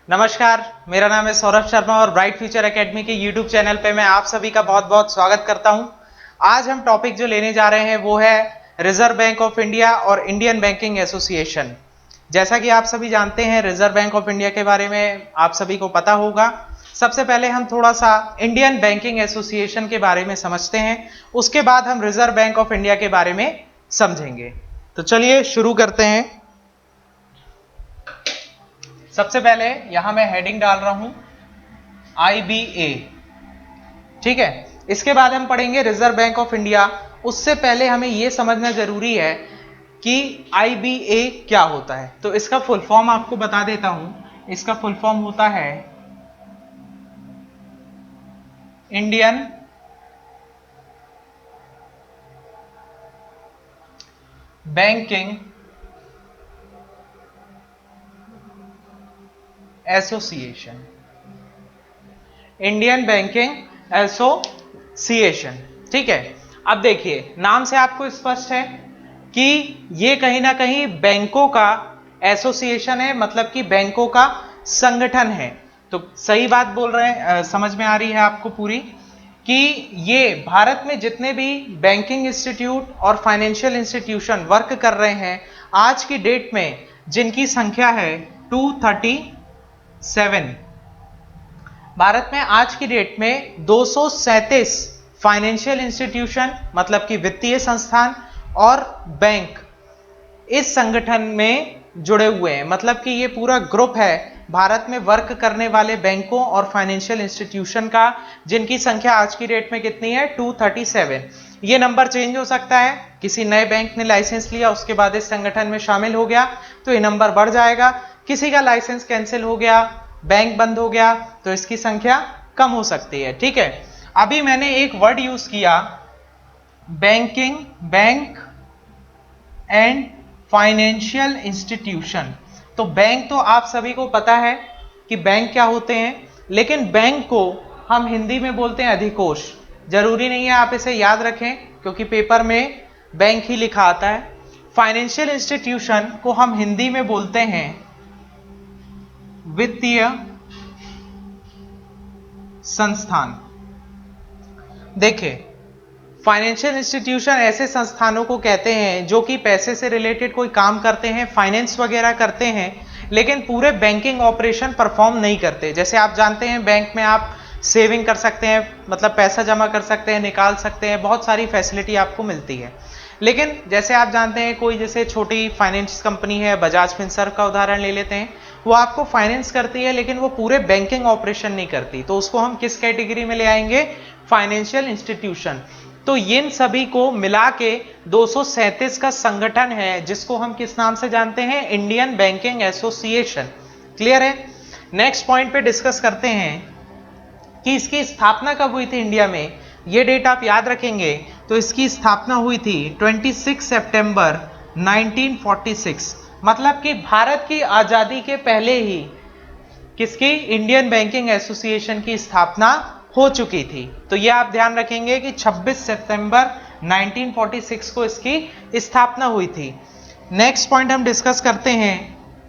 नमस्कार, मेरा नाम है सौरभ शर्मा और ब्राइट फ्यूचर एकेडमी के यूट्यूब चैनल पे मैं आप सभी का बहुत बहुत स्वागत करता हूं। आज हम टॉपिक जो लेने जा रहे हैं वो है रिजर्व बैंक ऑफ इंडिया और इंडियन बैंकिंग एसोसिएशन। जैसा कि आप सभी जानते हैं, रिजर्व बैंक ऑफ इंडिया के बारे में आप सभी को पता होगा। सबसे पहले हम थोड़ा सा इंडियन बैंकिंग एसोसिएशन के बारे में समझते हैं, उसके बाद हम रिजर्व बैंक ऑफ इंडिया के बारे में समझेंगे। तो चलिए शुरू करते हैं। सबसे पहले यहां मैं हेडिंग डाल रहा हूं IBA, ठीक है। इसके बाद हम पढ़ेंगे रिजर्व बैंक ऑफ इंडिया। उससे पहले हमें यह समझना जरूरी है कि IBA क्या होता है। तो इसका फुल फॉर्म आपको बता देता हूं। इसका फुल फॉर्म होता है Indian banking association. Indian banking association, ठीक है। अब देखिए, नाम से आपको स्पष्ट है कि ये कहीं ना कहीं बैंकों का एसोसिएशन है, मतलब कि बैंकों का संगठन है। तो सही बात बोल रहे हैं, समझ में आ रही है आपको पूरी, कि ये भारत में जितने भी बैंकिंग इंस्टीट्यूट और फाइनेंशियल इंस्टीट्यूशन वर्क कर रहे हैं आज की डेट में, जिनकी संख्या है 237। भारत में आज की डेट में 237 फाइनेंशियल इंस्टीट्यूशन, मतलब कि वित्तीय संस्थान और बैंक इस संगठन में जुड़े हुए हैं। मतलब कि ये पूरा ग्रुप है भारत में वर्क करने वाले बैंकों और फाइनेंशियल इंस्टीट्यूशन का, जिनकी संख्या आज की डेट में कितनी है? 237। ये नंबर चेंज हो सकता है, किसी नए बैंक ने लाइसेंस लिया उसके बाद इस संगठन में शामिल हो गया तो ये नंबर बढ़ जाएगा। किसी का लाइसेंस कैंसिल हो गया, बैंक बंद हो गया, तो इसकी संख्या कम हो सकती है, ठीक है। अभी मैंने एक वर्ड यूज किया, banking, bank and financial institution. तो बैंक तो आप सभी को पता है कि बैंक क्या होते हैं, लेकिन बैंक को हम हिंदी में बोलते हैं अधिकोष। जरूरी नहीं है आप इसे याद रखें, क्योंकि पेपर में बैंक ही लिखा आता है। फाइनेंशियल इंस्टीट्यूशन को हम हिंदी में बोलते हैं वित्तीय संस्थान। देखिए, फाइनेंशियल इंस्टीट्यूशन ऐसे संस्थानों को कहते हैं जो कि पैसे से रिलेटेड कोई काम करते हैं, फाइनेंस वगैरह करते हैं, लेकिन पूरे बैंकिंग ऑपरेशन परफॉर्म नहीं करते। जैसे आप जानते हैं, बैंक में आप सेविंग कर सकते हैं, मतलब पैसा जमा कर सकते हैं, निकाल सकते हैं, बहुत सारी फैसिलिटी आपको मिलती है। लेकिन जैसे आप जानते हैं, कोई जैसे छोटी फाइनेंस कंपनी है, बजाज फिनसर्व का उदाहरण ले लेते हैं, वो आपको फाइनेंस करती है लेकिन वो पूरे बैंकिंग ऑपरेशन नहीं करती। तो उसको हम किस कैटेगरी में ले आएंगे? Financial institution. तो इन सभी को मिला के 237 का संगठन है, जिसको हम किस नाम से जानते हैं? Indian banking association. क्लियर है? नेक्स्ट पॉइंट पे डिस्कस करते हैं कि इसकी स्थापना कब हुई थी इंडिया में। ये डेट आप याद रखेंगे। तो इसकी स्थापना हुई थी 26 सितंबर 1946। मतलब कि भारत की आजादी के पहले ही किसकी? इंडियन बैंकिंग एसोसिएशन की स्थापना हो चुकी थी। तो यह आप ध्यान रखेंगे कि 26 सितंबर 1946 को इसकी स्थापना हुई थी। नेक्स्ट पॉइंट हम डिस्कस करते हैं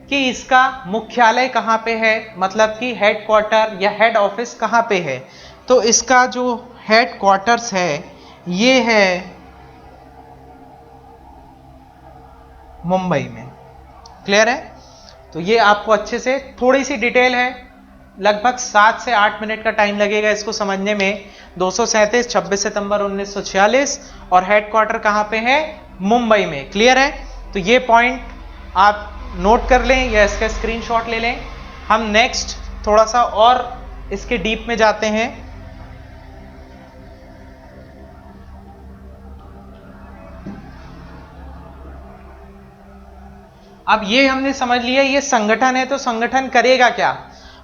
कि इसका मुख्यालय कहां पे है, मतलब कि हेड क्वार्टर या हेड ऑफिस कहां पे है। तो इसका जो हेड क्वार्टर्स है ये है मुंबई में। क्लियर है? तो ये आपको अच्छे से, थोड़ी सी डिटेल है, लगभग 7 से 8 मिनट का टाइम लगेगा इसको समझने में। 237, 26 सितंबर 1946 और हेडक्वार्टर कहां पे है? मुंबई में। क्लियर है? तो ये पॉइंट आप नोट कर लें या इसका स्क्रीनशॉट ले लें। हम नेक्स्ट थोड़ा सा और इसके डीप में जाते हैं। अब ये हमने समझ लिया ये संगठन है, तो संगठन करेगा क्या?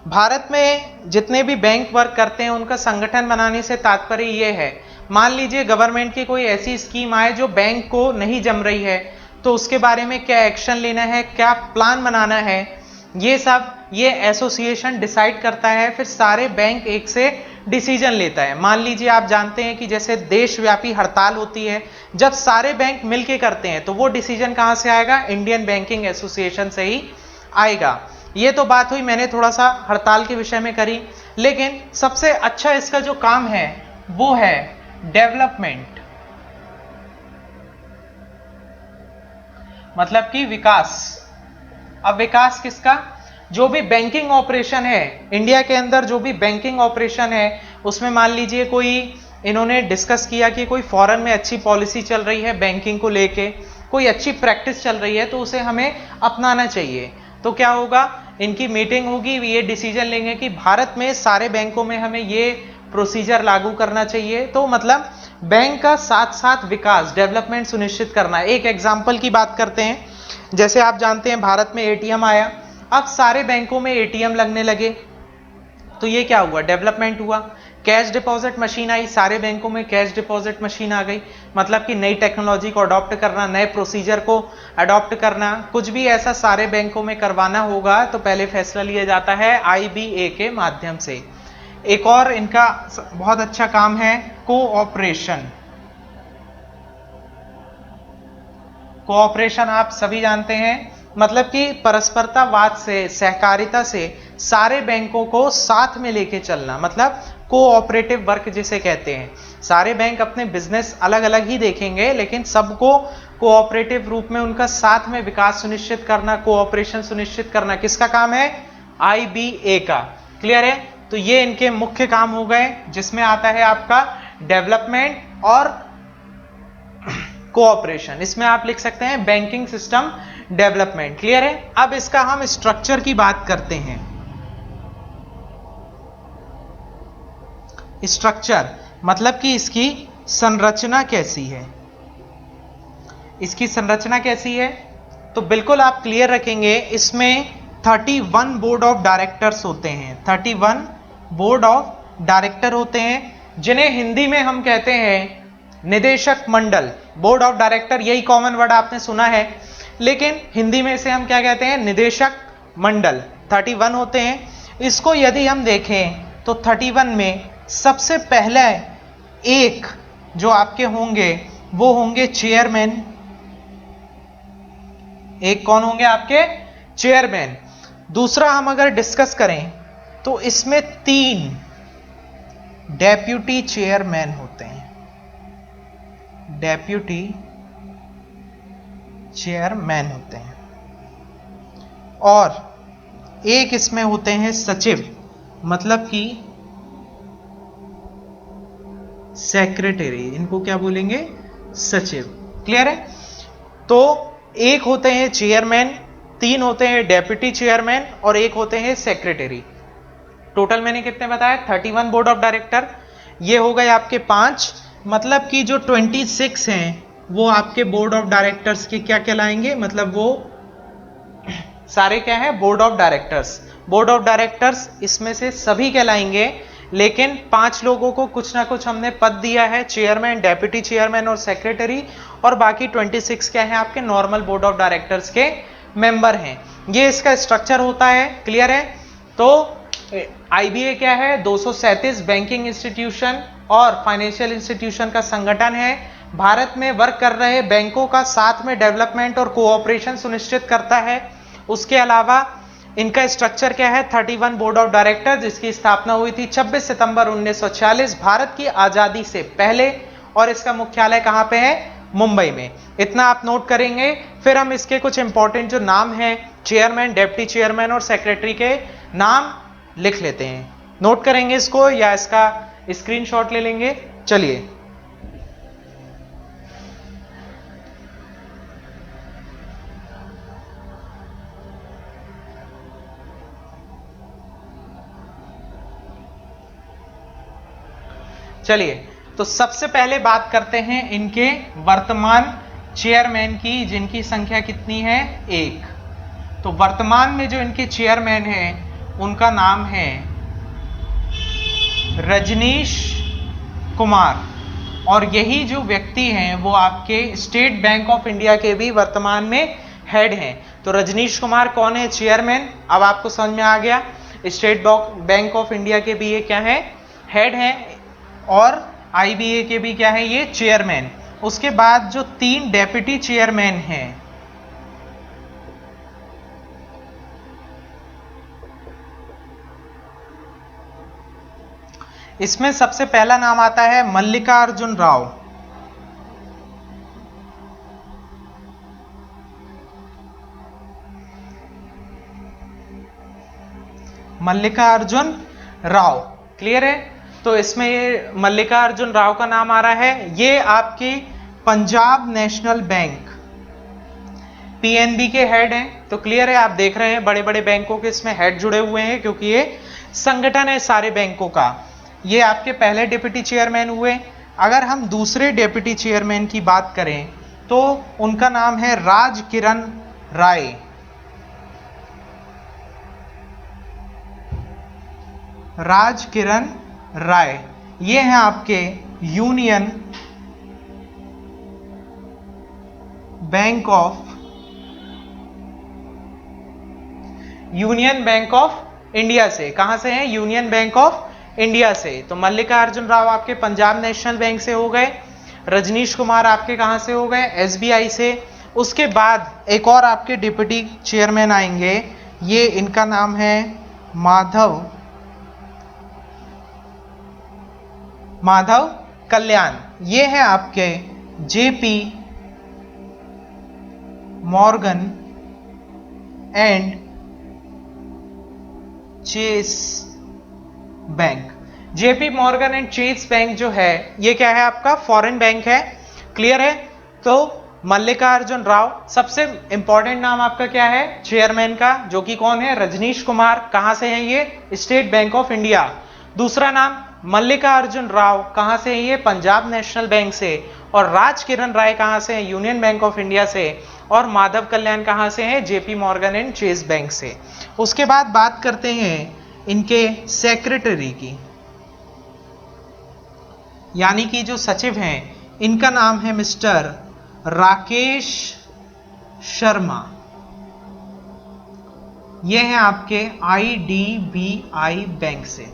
भारत में जितने भी बैंक वर्क करते हैं उनका संगठन बनाने से तात्पर्य ये है, मान लीजिए गवर्नमेंट की कोई ऐसी स्कीम आए जो बैंक को नहीं जम रही है, तो उसके बारे में क्या एक्शन लेना है, क्या प्लान बनाना है, ये सब ये एसोसिएशन डिसाइड करता है। फिर सारे बैंक एक से डिसीजन लेता है। मान लीजिए आप जानते हैं कि जैसे देशव्यापी हड़ताल होती है, जब सारे बैंक मिलके करते हैं तो वो डिसीजन कहां से आएगा? इंडियन बैंकिंग एसोसिएशन से ही आएगा। ये तो बात हुई, मैंने थोड़ा सा हड़ताल के विषय में करी, लेकिन सबसे अच्छा इसका जो काम है वो है डेवलपमेंट, मतलब कि विकास। अब विकास किसका? जो भी बैंकिंग ऑपरेशन है इंडिया के अंदर, जो भी बैंकिंग ऑपरेशन है उसमें मान लीजिए कोई इन्होंने डिस्कस किया कि कोई फॉरेन में अच्छी पॉलिसी चल रही है बैंकिंग को लेके, कोई अच्छी प्रैक्टिस चल रही है, तो उसे हमें अपनाना चाहिए। तो क्या होगा, इनकी मीटिंग होगी, ये डिसीजन लेंगे कि भारत में सारे बैंकों में हमें ये प्रोसीजर लागू करना चाहिए। तो मतलब बैंक का साथ साथ विकास, डेवलपमेंट सुनिश्चित करना। एक एग्जाम्पल की बात करते हैं, जैसे आप जानते हैं भारत में एटीएम आया, अब सारे बैंकों में एटीएम लगने लगे, तो ये क्या हुआ, डेवलपमेंट हुआ। कैश डिपॉजिट मशीन आई, सारे बैंकों में कैश डिपॉजिट मशीन आ गई, मतलब कि नई टेक्नोलॉजी को अडॉप्ट करना, नए प्रोसीजर को अडॉप्ट करना, कुछ भी ऐसा सारे बैंकों में करवाना होगा तो पहले फैसला लिया जाता है आईबीए के माध्यम से। एक और इनका बहुत अच्छा काम है कोऑपरेशन। कोऑपरेशन आप सभी जानते हैं, मतलब कि परस्परतावाद से, सहकारिता से सारे बैंकों को साथ में लेके चलना, मतलब कोऑपरेटिव वर्क जिसे कहते हैं। सारे बैंक अपने बिजनेस अलग अलग ही देखेंगे, लेकिन सबको कोऑपरेटिव रूप में उनका साथ में विकास सुनिश्चित करना, कोऑपरेशन सुनिश्चित करना किसका काम है? आईबीए का। क्लियर है? तो ये इनके मुख्य काम हो गए, जिसमें आता है आपका डेवलपमेंट और कोऑपरेशन। इसमें आप लिख सकते हैं बैंकिंग सिस्टम डेवलपमेंट। क्लियर है? अब इसका हम स्ट्रक्चर की बात करते हैं। स्ट्रक्चर मतलब कि इसकी संरचना कैसी है, इसकी संरचना कैसी है, तो बिल्कुल आप क्लियर रखेंगे। इसमें 31 बोर्ड ऑफ डायरेक्टर्स होते हैं, 31 बोर्ड ऑफ डायरेक्टर होते हैं, जिन्हें हिंदी में हम कहते हैं निदेशक मंडल। बोर्ड ऑफ डायरेक्टर, यही कॉमन वर्ड आपने सुना है, लेकिन हिंदी में इसे हम क्या कहते हैं? निदेशक मंडल। 31 होते हैं। इसको यदि हम देखें तो 31 में सबसे पहले एक जो आपके होंगे वो होंगे चेयरमैन। एक कौन होंगे आपके? चेयरमैन। दूसरा हम अगर डिस्कस करें तो इसमें 3 डेप्यूटी चेयरमैन होते हैं, डेप्यूटी चेयरमैन होते हैं, और एक इसमें होते हैं सचिव, मतलब कि सेक्रेटरी, इनको क्या बोलेंगे? सचिव। क्लियर है? तो एक होते हैं चेयरमैन, 3 होते हैं डेप्यूटी चेयरमैन और एक होते हैं सेक्रेटरी। टोटल मैंने कितने बताया? 31 बोर्ड ऑफ डायरेक्टर। ये हो गए आपके 5, मतलब कि जो 26 हैं वो आपके बोर्ड ऑफ डायरेक्टर्स के क्या कहलाएंगे? मतलब वो सारे क्या है? Board of directors. Board of directors इसमें से सभी कहलाएंगे, लेकिन 5 लोगों को कुछ ना कुछ हमने पद दिया है, चेयरमैन, डेप्यूटी चेयरमैन और सेक्रेटरी, और बाकी 26 क्या है? आपके नॉर्मल बोर्ड ऑफ डायरेक्टर्स के मेंबर हैं। ये इसका स्ट्रक्चर होता है। क्लियर है? तो आईबीए क्या है? 237 बैंकिंग इंस्टीट्यूशन और फाइनेंशियल इंस्टीट्यूशन का संगठन है। भारत में वर्क कर रहे बैंकों का साथ में डेवलपमेंट और कोऑपरेशन सुनिश्चित करता है। उसके अलावा इनका स्ट्रक्चर क्या है? 31 बोर्ड ऑफ डायरेक्टर, जिसकी स्थापना हुई थी 26 सितंबर 1946 भारत की आजादी से पहले, और इसका मुख्यालय कहां पे है? मुंबई में। इतना आप नोट करेंगे। फिर हम इसके कुछ इंपॉर्टेंट जो नाम हैं, चेयरमैन, डेप्टी चेयरमैन और सेक्रेटरी के नाम लिख लेते हैं। नोट करेंगे इसको या इसका स्क्रीनशॉट ले लेंगे। चलिए, चलिए तो सबसे पहले बात करते हैं इनके वर्तमान चेयरमैन की, जिनकी संख्या कितनी है? 1। तो वर्तमान में जो इनके चेयरमैन हैं उनका नाम है रजनीश कुमार, और यही जो व्यक्ति हैं वो आपके स्टेट बैंक ऑफ इंडिया के भी वर्तमान में हेड हैं। तो रजनीश कुमार कौन है? चेयरमैन। अब आपको समझ में आ गया, स्टेट बैंक ऑफ इंडिया के भी ये क्या है? हेड हैं, और आईबीए के भी क्या है? ये चेयरमैन। उसके बाद जो 3 डेप्यूटी चेयरमैन हैं, इसमें सबसे पहला नाम आता है मल्लिकार्जुन राव। मल्लिकार्जुन राव, क्लियर है। तो इसमें ये मल्लिकार्जुन राव का नाम आ रहा है। ये आपकी पंजाब नेशनल बैंक पीएनबी के हेड हैं। तो क्लियर है, आप देख रहे हैं बड़े बड़े बैंकों के इसमें हेड जुड़े हुए हैं क्योंकि ये संगठन है सारे बैंकों का। ये आपके पहले डिप्टी चेयरमैन हुए। अगर हम दूसरे डिप्टी चेयरमैन की बात करें तो उनका नाम है राजकिरण राय। राजकिरण राय ये हैं आपके यूनियन बैंक ऑफ इंडिया से। कहां से हैं? यूनियन बैंक ऑफ इंडिया से। तो मल्लिकार्जुन राव आपके पंजाब नेशनल बैंक से हो गए। रजनीश कुमार आपके कहां से हो गए? एसबीआई से। उसके बाद एक और आपके डिप्टी चेयरमैन आएंगे, ये इनका नाम है माधव कल्याण। ये है आपके JP Morgan and Chase bank. JP Morgan and Chase bank जो है ये क्या है? आपका फॉरेन बैंक है। क्लियर है। तो मल्लिकार्जुन राव, सबसे इंपॉर्टेंट नाम आपका क्या है चेयरमैन का, जो कि कौन है? रजनीश कुमार। कहां से हैं ये? State bank of India. दूसरा नाम मल्लिकार्जुन राव, कहां से है ये? पंजाब नेशनल बैंक से। और राजकिरण राय कहां से है? यूनियन बैंक ऑफ इंडिया से। और माधव कल्याण कहां से है? JP Morgan and Chase bank से। उसके बाद बात करते हैं इनके सेक्रेटरी की, यानी कि जो सचिव हैं, इनका नाम है मिस्टर राकेश शर्मा। ये हैं आपके आईडीबीआई बैंक से।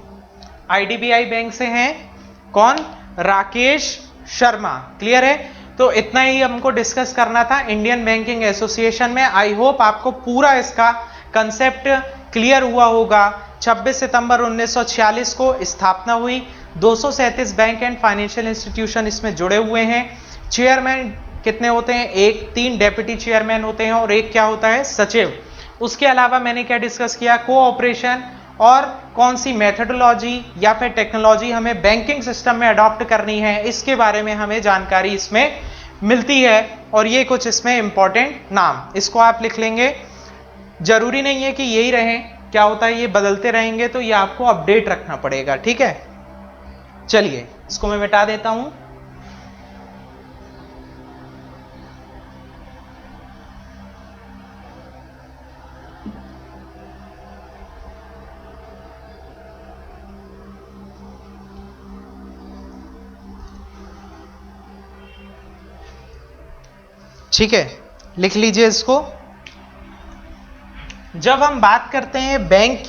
आईडीबीआई बैंक से हैं कौन? राकेश शर्मा। क्लियर है। तो इतना ही हमको डिस्कस करना था इंडियन बैंकिंग एसोसिएशन में। आई होप आपको पूरा इसका कंसेप्ट क्लियर हुआ होगा। 26 सितंबर 1946 को स्थापना हुई। 237 बैंक एंड फाइनेंशियल इंस्टीट्यूशन इसमें जुड़े हुए हैं। चेयरमैन कितने होते हैं? एक। 3 डेप्यूटी चेयरमैन होते हैं और एक क्या होता है? सचिव। उसके अलावा मैंने क्या डिस्कस किया? कोऑपरेशन और कौन सी मेथडोलॉजी या फिर टेक्नोलॉजी हमें बैंकिंग सिस्टम में अडॉप्ट करनी है, इसके बारे में हमें जानकारी इसमें मिलती है। और ये कुछ इसमें इंपॉर्टेंट नाम, इसको आप लिख लेंगे। जरूरी नहीं है कि यही रहें, क्या होता है ये बदलते रहेंगे, तो ये आपको अपडेट रखना पड़ेगा। ठीक है, चलिए इसको मैं मिटा देता हूं। ठीक है, लिख लीजिए इसको। जब हम बात करते हैं बैंक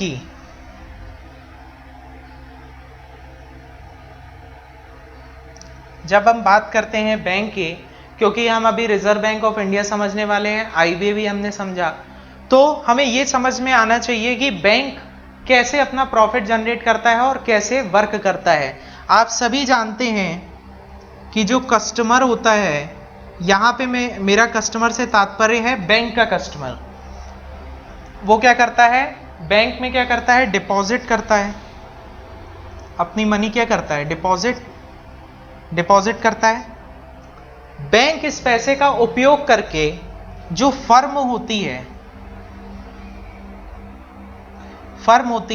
की, क्योंकि हम अभी रिजर्व बैंक ऑफ इंडिया समझने वाले हैं, आईबीए भी हमने समझा, तो हमें यह समझ में आना चाहिए कि बैंक कैसे अपना प्रॉफिट जनरेट करता है और कैसे वर्क करता है। आप सभी जानते हैं कि जो कस्टमर होता है, यहां पे मेरा कस्टमर से तात्पर्य है बैंक का कस्टमर, वो क्या करता है? बैंक में क्या करता है? डिपॉजिट करता है अपनी मनी। क्या करता है? डिपॉजिट करता है। बैंक इस पैसे का उपयोग करके जो फर्म होती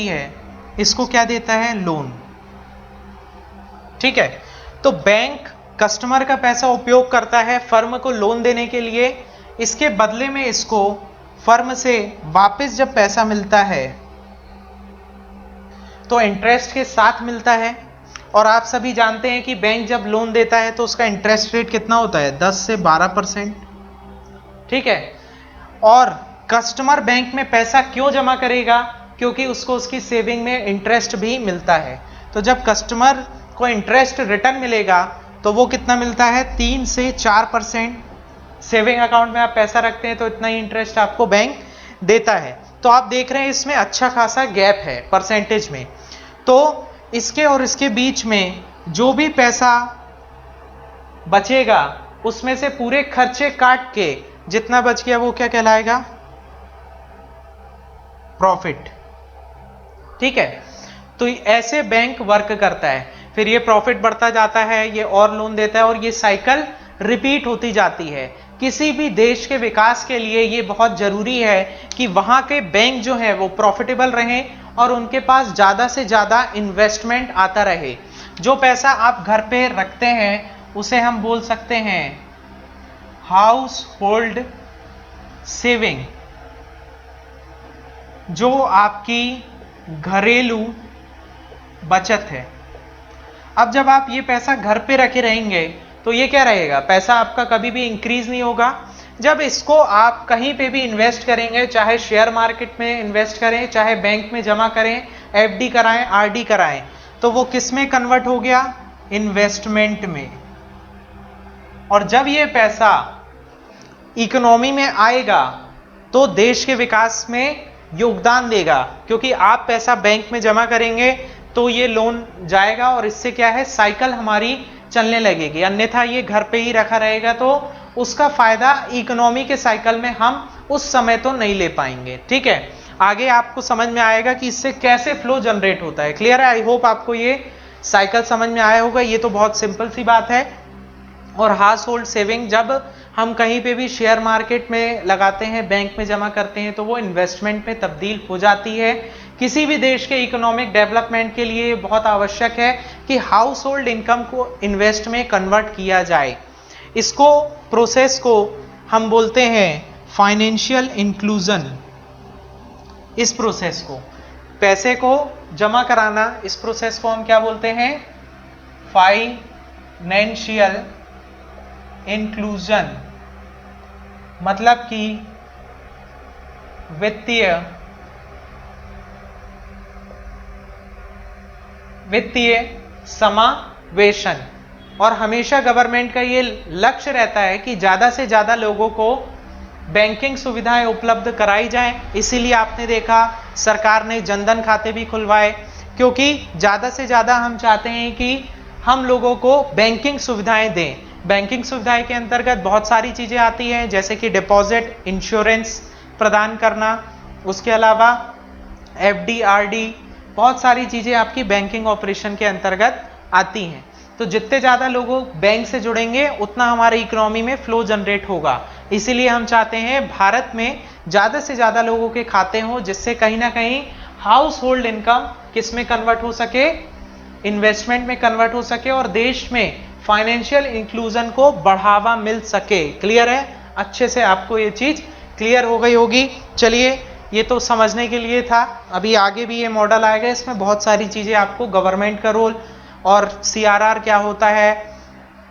है इसको क्या देता है? लोन। ठीक है, तो बैंक कस्टमर का पैसा उपयोग करता है फर्म को लोन देने के लिए। इसके बदले में इसको फर्म से वापस जब पैसा मिलता है तो इंटरेस्ट के साथ मिलता है। और आप सभी जानते हैं कि बैंक जब लोन देता है तो उसका इंटरेस्ट रेट कितना होता है? 10 से 12%। ठीक है, और कस्टमर बैंक में पैसा क्यों जमा करेगा? क्योंकि उसको उसकी सेविंग में इंटरेस्ट भी मिलता है। तो जब कस्टमर को इंटरेस्ट रिटर्न मिलेगा तो वो कितना मिलता है? 3 से 4%। सेविंग अकाउंट में आप पैसा रखते हैं तो इतना ही इंटरेस्ट आपको बैंक देता है। तो आप देख रहे हैं इसमें अच्छा खासा गैप है परसेंटेज में। तो इसके और इसके बीच में जो भी पैसा बचेगा उसमें से पूरे खर्चे काट के जितना बच गया वो क्या कहलाएगा? प्रॉफिट। ठीक है, तो ऐसे बैंक वर्क करता है। फिर ये प्रॉफिट बढ़ता जाता है, ये और लोन देता है और ये साइकिल रिपीट होती जाती है। किसी भी देश के विकास के लिए ये बहुत जरूरी है कि वहां के बैंक जो है वो प्रॉफिटेबल रहें और उनके पास ज्यादा से ज्यादा इन्वेस्टमेंट आता रहे। जो पैसा आप घर पे रखते हैं उसे हम बोल सकते हैं हाउस होल्ड सेविंग, जो आपकी घरेलू बचत है। अब जब आप ये पैसा घर पे रखे रहेंगे तो ये क्या रहेगा? पैसा आपका कभी भी इंक्रीज नहीं होगा। जब इसको आप कहीं पे भी इन्वेस्ट करेंगे, चाहे शेयर मार्केट में इन्वेस्ट करें, चाहे बैंक में जमा करें, एफडी कराएं, आरडी कराएं, तो वो किस में कन्वर्ट हो गया? इन्वेस्टमेंट में। और जब ये पैसा इकोनॉमी में आएगा तो देश के विकास में योगदान देगा, क्योंकि आप पैसा बैंक में जमा करेंगे तो ये लोन जाएगा और इससे क्या है? साइकिल हमारी चलने लगेगी। अन्यथा ये घर पे ही रखा रहेगा तो उसका फायदा इकोनॉमी के साइकिल में हम उस समय तो नहीं ले पाएंगे। ठीक है, आगे आपको समझ में आएगा कि इससे कैसे फ्लो जनरेट होता है। क्लियर है? आई होप आपको ये साइकिल समझ में आया होगा। ये तो बहुत सिंपल सी बात है। और हाउस होल्ड सेविंग जब हम कहीं पे भी शेयर मार्केट में लगाते हैं, बैंक में जमा करते हैं, तो वो इन्वेस्टमेंट में तब्दील हो जाती है। किसी भी देश के इकोनॉमिक डेवलपमेंट के लिए बहुत आवश्यक है कि हाउस होल्ड इनकम को इन्वेस्ट में कन्वर्ट किया जाए। इसको प्रोसेस को हम बोलते हैं फाइनेंशियल इंक्लूजन। इस प्रोसेस को, पैसे को जमा कराना, इस प्रोसेस को हम क्या बोलते हैं? Financial inclusion. मतलब कि वित्तीय समावेशन। और हमेशा गवर्नमेंट का ये लक्ष्य रहता है कि ज्यादा से ज्यादा लोगों को बैंकिंग सुविधाएं उपलब्ध कराई जाएं। इसीलिए आपने देखा सरकार ने जनधन खाते भी खुलवाए, क्योंकि ज्यादा से ज्यादा हम चाहते हैं कि हम लोगों को बैंकिंग सुविधाएं दें। बैंकिंग सुविधाएं के अंतर्गत बहुत सारी चीजें आती हैं, जैसे कि डिपॉजिट, इंश्योरेंस प्रदान करना, उसके अलावा एफडी, आरडी, बहुत सारी चीजें आपकी बैंकिंग ऑपरेशन के अंतर्गत आती हैं। तो जितने ज्यादा लोग बैंक से जुड़ेंगे उतना हमारे इकोनॉमी में फ्लो जनरेट होगा। इसीलिए हम चाहते हैं भारत में ज्यादा से ज्यादा लोगों के खाते हों, जिससे कहीं ना कहीं हाउस होल्ड इनकम किस में कन्वर्ट हो सके? इन्वेस्टमेंट में कन्वर्ट हो सके और देश में फाइनेंशियल इंक्लूजन को बढ़ावा मिल सके। क्लियर है? अच्छे से आपको ये चीज क्लियर हो गई होगी। चलिए, ये तो समझने के लिए था। अभी आगे भी ये मॉडल आएगा, इसमें बहुत सारी चीजें आपको, गवर्नमेंट का रोल और सीआरआर क्या होता है,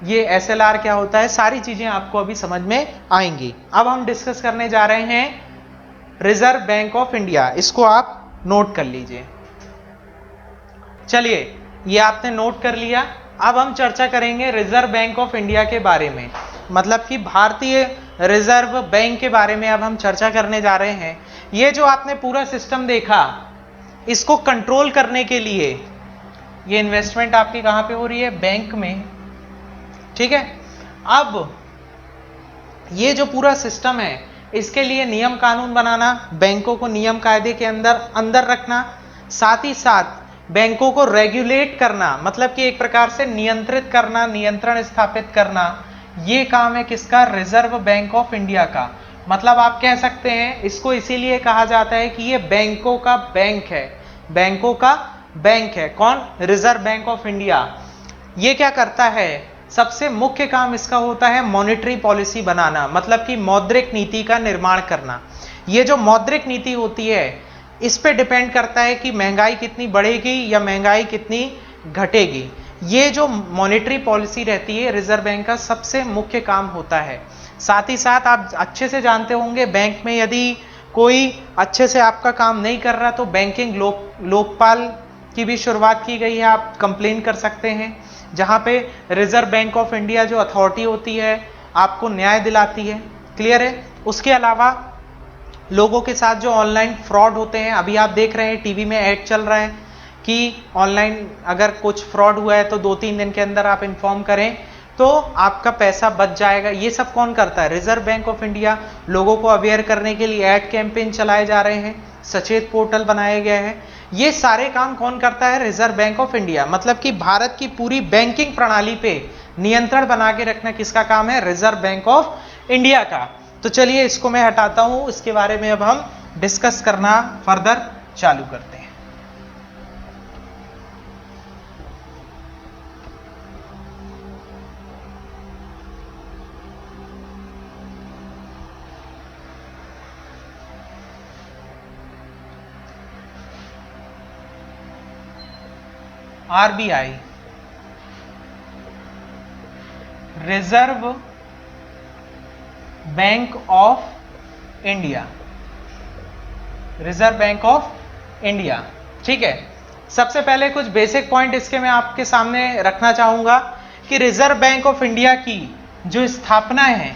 ये एसएलआर क्या होता है, सारी चीजें आपको अभी समझ में आएंगी। अब हम डिस्कस करने जा रहे हैं रिजर्व बैंक ऑफ इंडिया। इसको आप नोट कर लीजिए। चलिए, ये आपने नोट कर लिया। अब हम चर्चा करेंगे रिजर्व बैंक ऑफ इंडिया के बारे में, मतलब कि भारतीय रिजर्व बैंक के बारे में अब हम चर्चा करने जा रहे हैं। ये जो आपने पूरा सिस्टम देखा, इसको कंट्रोल करने के लिए ये इन्वेस्टमेंट आपकी कहां पे हो रही है? बैंक में। ठीक है, अब ये जो पूरा सिस्टम है, इसके लिए नियम कानून बनाना, बैंकों को नियम कायदे के अंदर रखना, साथ ही साथ बैंकों को रेगुलेट करना, मतलब कि एक प्रकार से नियंत्रित करना, नियंत्रण स्थापित करना, ये काम है किसका? रिजर्व बैंक ऑफ इंडिया का। मतलब आप कह सकते हैं इसको इसीलिए कहा जाता है कि ये बैंकों का बैंक है। बैंकों का बैंक है कौन? Reserve bank of India. ये क्या करता है? सबसे मुख्य काम इसका होता है मॉनेटरी पॉलिसी बनाना, मतलब कि मौद्रिक नीति का निर्माण करना। ये जो मौद्रिक नीति होती है, इस पे डिपेंड करता है कि महंगाई कितनी बढ़ेगी या महंगाई कितनी घटेगी। ये जो मॉनेटरी पॉलिसी रहती है, रिजर्व बैंक का सबसे मुख्य काम होता है। साथ ही साथ आप अच्छे से जानते होंगे, बैंक में यदि कोई अच्छे से आपका काम नहीं कर रहा तो बैंकिंग लोकपाल की भी शुरुआत की गई है। आप कंप्लेन कर सकते हैं, जहां पे रिजर्व बैंक ऑफ इंडिया जो अथॉरिटी होती है आपको न्याय दिलाती है। क्लियर है? उसके अलावा लोगों के साथ जो ऑनलाइन फ्रॉड होते हैं, अभी आप देख रहे हैं टीवी में ऐड चल रहा है कि ऑनलाइन अगर कुछ फ्रॉड हुआ है तो 2-3 दिन के अंदर आप इन्फॉर्म करें तो आपका पैसा बच जाएगा। ये सब कौन करता है? Reserve bank of India. लोगों को अवेयर करने के लिए एड कैंपेन चलाए जा रहे हैं, सचेत पोर्टल बनाए गए हैं। ये सारे काम कौन करता है? Reserve bank of India. मतलब कि भारत की पूरी बैंकिंग प्रणाली पे नियंत्रण बना के रखना किसका काम है? रिजर्व बैंक ऑफ इंडिया का। तो चलिए इसको मैं हटाता हूं, इसके बारे में अब हम डिस्कस करना फर्दर चालू करते हैं। RBI, reserve bank of India, reserve bank of India. ठीक है, सबसे पहले कुछ बेसिक पॉइंट इसके मैं आपके सामने रखना चाहूंगा कि रिजर्व बैंक ऑफ इंडिया की जो स्थापना है,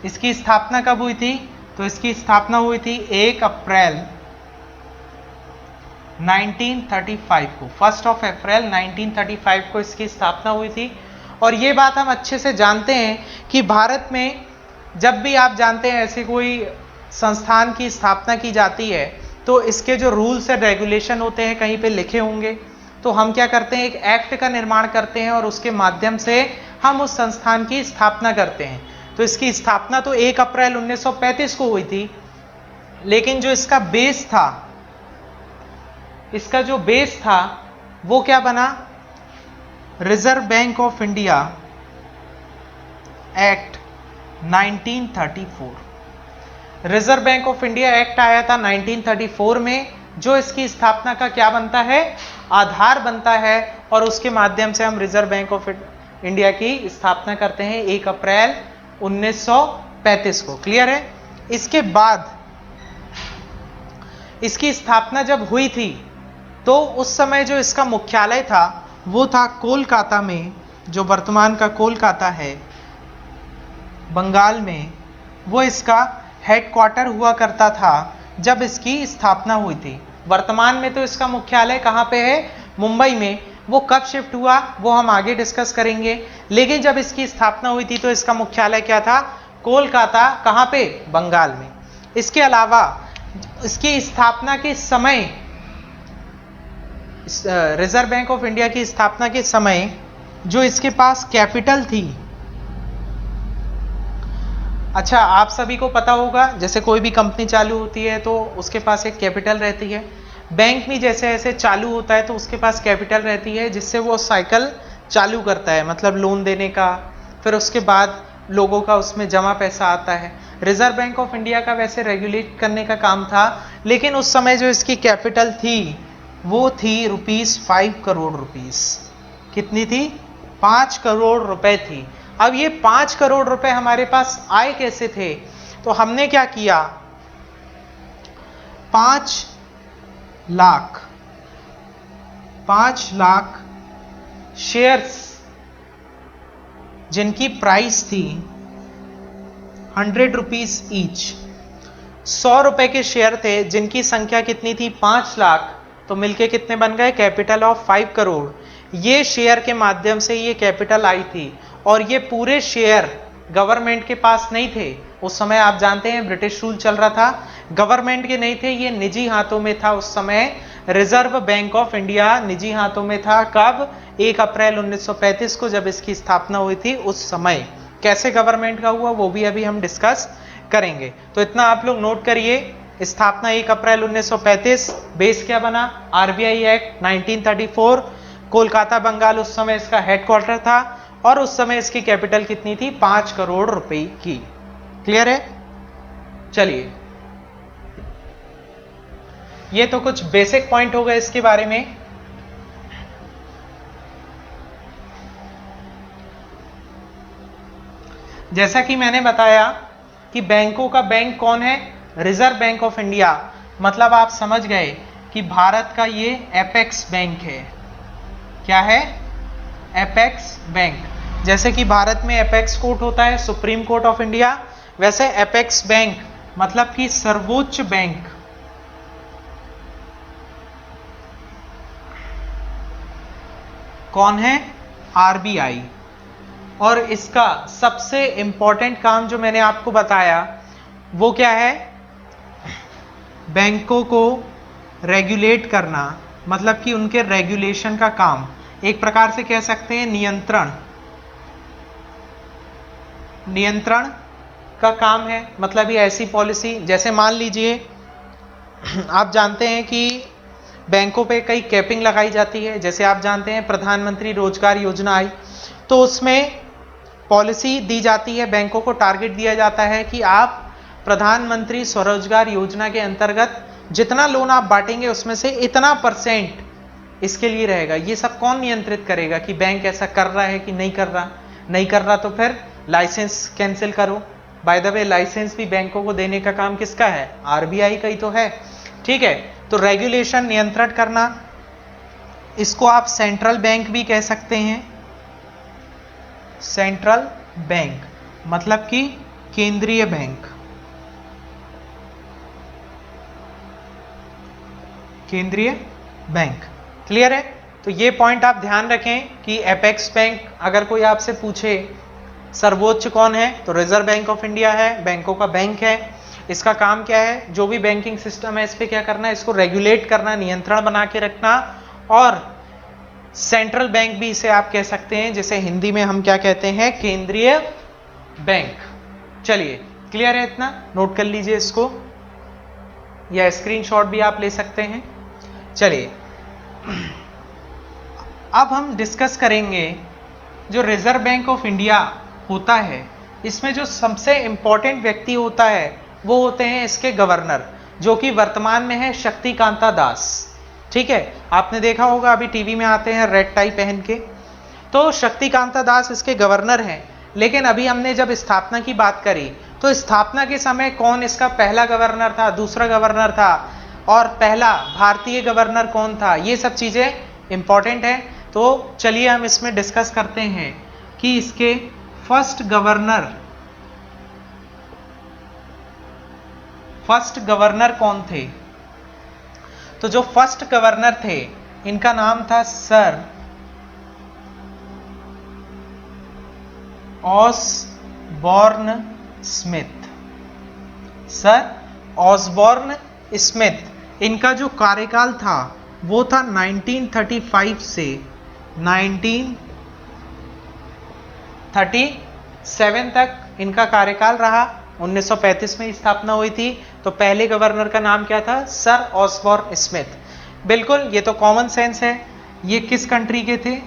इसकी स्थापना कब हुई थी? तो इसकी स्थापना हुई थी 1 अप्रैल 1935 को। 1 अप्रैल 1935 को इसकी स्थापना हुई थी। और ये बात हम अच्छे से जानते हैं कि भारत में जब भी आप जानते हैं ऐसे कोई संस्थान की स्थापना की जाती है तो इसके जो रूल्स एंड रेगुलेशन होते हैं कहीं पे लिखे होंगे। तो हम क्या करते हैं? एक एक्ट का निर्माण करते हैं और उसके माध्यम से हम उस संस्थान की स्थापना करते हैं। तो इसकी स्थापना तो 1 अप्रैल 1935 को हुई थी, लेकिन जो इसका बेस था वो क्या बना? Reserve bank of India act 1934। Reserve bank of India act आया था 1934 में, जो इसकी स्थापना का क्या बनता है? आधार बनता है। और उसके माध्यम से हम रिजर्व बैंक ऑफ इंडिया की स्थापना करते हैं 1 अप्रैल 1935 को। क्लियर है? इसके बाद इसकी स्थापना जब हुई थी तो उस समय जो इसका मुख्यालय था वो था कोलकाता में, जो वर्तमान का कोलकाता है बंगाल में। वो इसका हेडक्वार्टर हुआ करता था जब इसकी स्थापना हुई थी। वर्तमान में तो इसका मुख्यालय कहाँ पे है? मुंबई में। वो कब शिफ्ट हुआ वो हम आगे डिस्कस करेंगे, लेकिन जब इसकी स्थापना हुई थी तो इसका मुख्यालय क्या था? कोलकाता। कहाँ पे? बंगाल में। इसके अलावा इसकी स्थापना के समय, रिजर्व बैंक ऑफ इंडिया की स्थापना के समय जो इसके पास कैपिटल थी, अच्छा आप सभी को पता होगा जैसे कोई भी कंपनी चालू होती है तो उसके पास एक कैपिटल रहती है। बैंक भी जैसे ऐसे चालू होता है तो उसके पास कैपिटल रहती है जिससे वो साइकिल चालू करता है, मतलब लोन देने का, फिर उसके बाद लोगों का उसमें जमा पैसा आता है। रिजर्व बैंक ऑफ इंडिया का वैसे रेगुलेट करने का काम था, लेकिन उस समय जो इसकी कैपिटल थी वो थी ₹5 करोड़। कितनी थी? 5 करोड़ रुपए थी। अब ये 5 करोड़ रुपए हमारे पास आए कैसे थे? तो हमने क्या किया, 5 लाख शेयर्स जिनकी प्राइस थी 100 रुपीज ईच, 100 रुपए के शेयर थे जिनकी संख्या कितनी थी? 5 लाख। तो मिलके कितने बन गए? Capital of 5 crore. ये शेयर के माध्यम से ये कैपिटल आई थी और ये पूरे शेयर गवर्नमेंट के पास नहीं थे। उस समय आप जानते हैं ब्रिटिश रूल चल रहा था, गवर्नमेंट के नहीं थे, ये निजी हाथों में था। उस समय रिजर्व बैंक ऑफ इंडिया निजी हाथों में था। कब? 1 अप्रैल 1935 को जब इसकी स्थापना हुई थी उस समय। कैसे गवर्नमेंट का हुआ वो भी अभी हम डिस्कस करेंगे। तो इतना आप लोग नोट करिए, स्थापना 1 अप्रैल 1935, बेस क्या बना? आरबीआई एक्ट 1934, कोलकाता बंगाल उस समय इसका हेडक्वार्टर था और उस समय इसकी कैपिटल कितनी थी? 5 करोड़ रुपए की। क्लियर है? चलिए, ये तो कुछ बेसिक पॉइंट हो गए इसके बारे में। जैसा कि मैंने बताया कि बैंकों का बैंक कौन है? Reserve bank of India. मतलब आप समझ गए कि भारत का ये एपेक्स बैंक है। क्या है? Apex bank. जैसे कि भारत में एपेक्स कोर्ट होता है, सुप्रीम कोर्ट ऑफ इंडिया, वैसे एपेक्स बैंक मतलब कि सर्वोच्च बैंक, कौन है? आरबीआई। और इसका सबसे इंपॉर्टेंट काम जो मैंने आपको बताया वो क्या है? बैंकों को रेगुलेट करना, मतलब कि उनके रेगुलेशन का काम, एक प्रकार से कह सकते हैं नियंत्रण का काम है। मतलब ये ऐसी पॉलिसी, जैसे मान लीजिए आप जानते हैं कि बैंकों पे कई कैपिंग लगाई जाती है। जैसे आप जानते हैं प्रधानमंत्री रोजगार योजना आई, तो उसमें पॉलिसी दी जाती है, बैंकों को टारगेट दिया जाता है कि आप प्रधानमंत्री स्वरोजगार योजना के अंतर्गत जितना लोन आप बांटेंगे उसमें से इतना % इसके लिए रहेगा। ये सब कौन नियंत्रित करेगा कि बैंक ऐसा कर रहा है कि नहीं कर रहा? नहीं कर रहा तो फिर लाइसेंस कैंसिल करो। बाय द वे लाइसेंस भी बैंकों को देने का काम किसका है? आरबीआई का ही तो है। ठीक है, तो रेगुलेशन, नियंत्रण करना, इसको आप सेंट्रल बैंक भी कह सकते हैं। सेंट्रल बैंक मतलब कि केंद्रीय बैंक, केंद्रीय बैंक। क्लियर है? तो ये पॉइंट आप ध्यान रखें कि एपेक्स बैंक, अगर कोई आपसे पूछे सर्वोच्च कौन है, तो रिजर्व बैंक ऑफ इंडिया है, बैंकों का बैंक है। इसका काम क्या है? जो भी बैंकिंग सिस्टम है इस पे क्या करना है? इसको रेगुलेट करना, नियंत्रण बना के रखना। और सेंट्रल बैंक भी इसे आप कह सकते हैं, जिसे हिंदी में हम क्या कहते हैं? केंद्रीय बैंक। चलिए, क्लियर है? इतना नोट कर लीजिए इसको, या स्क्रीनशॉट भी आप ले सकते हैं। चलिए, अब हम डिस्कस करेंगे जो रिजर्व बैंक ऑफ इंडिया होता है, इसमें जो सबसे इंपॉर्टेंट व्यक्ति होता है वो होते हैं इसके गवर्नर, जो कि वर्तमान में है शक्तिकांता दास। ठीक है, आपने देखा होगा अभी टीवी में आते हैं रेड टाई पहन के, तो शक्तिकांता दास इसके गवर्नर हैं। लेकिन अभी हमने जब स्थापना की बात करी तो स्थापना के समय कौन इसका पहला गवर्नर था, दूसरा गवर्नर था, और पहला भारतीय गवर्नर कौन था, ये सब चीजें इंपॉर्टेंट हैं। तो चलिए हम इसमें डिस्कस करते हैं कि इसके फर्स्ट गवर्नर कौन थे। तो जो फर्स्ट गवर्नर थे इनका नाम था sir Osborne Smith. Sir Osborne Smith, इनका जो कार्यकाल था वो था 1935 से 1937 तक इनका कार्यकाल रहा। 1935 में स्थापना हुई थी। तो पहले गवर्नर का नाम क्या था? Sir Osborne Smith. बिल्कुल, ये तो कॉमन सेंस है। ये किस कंट्री के थे?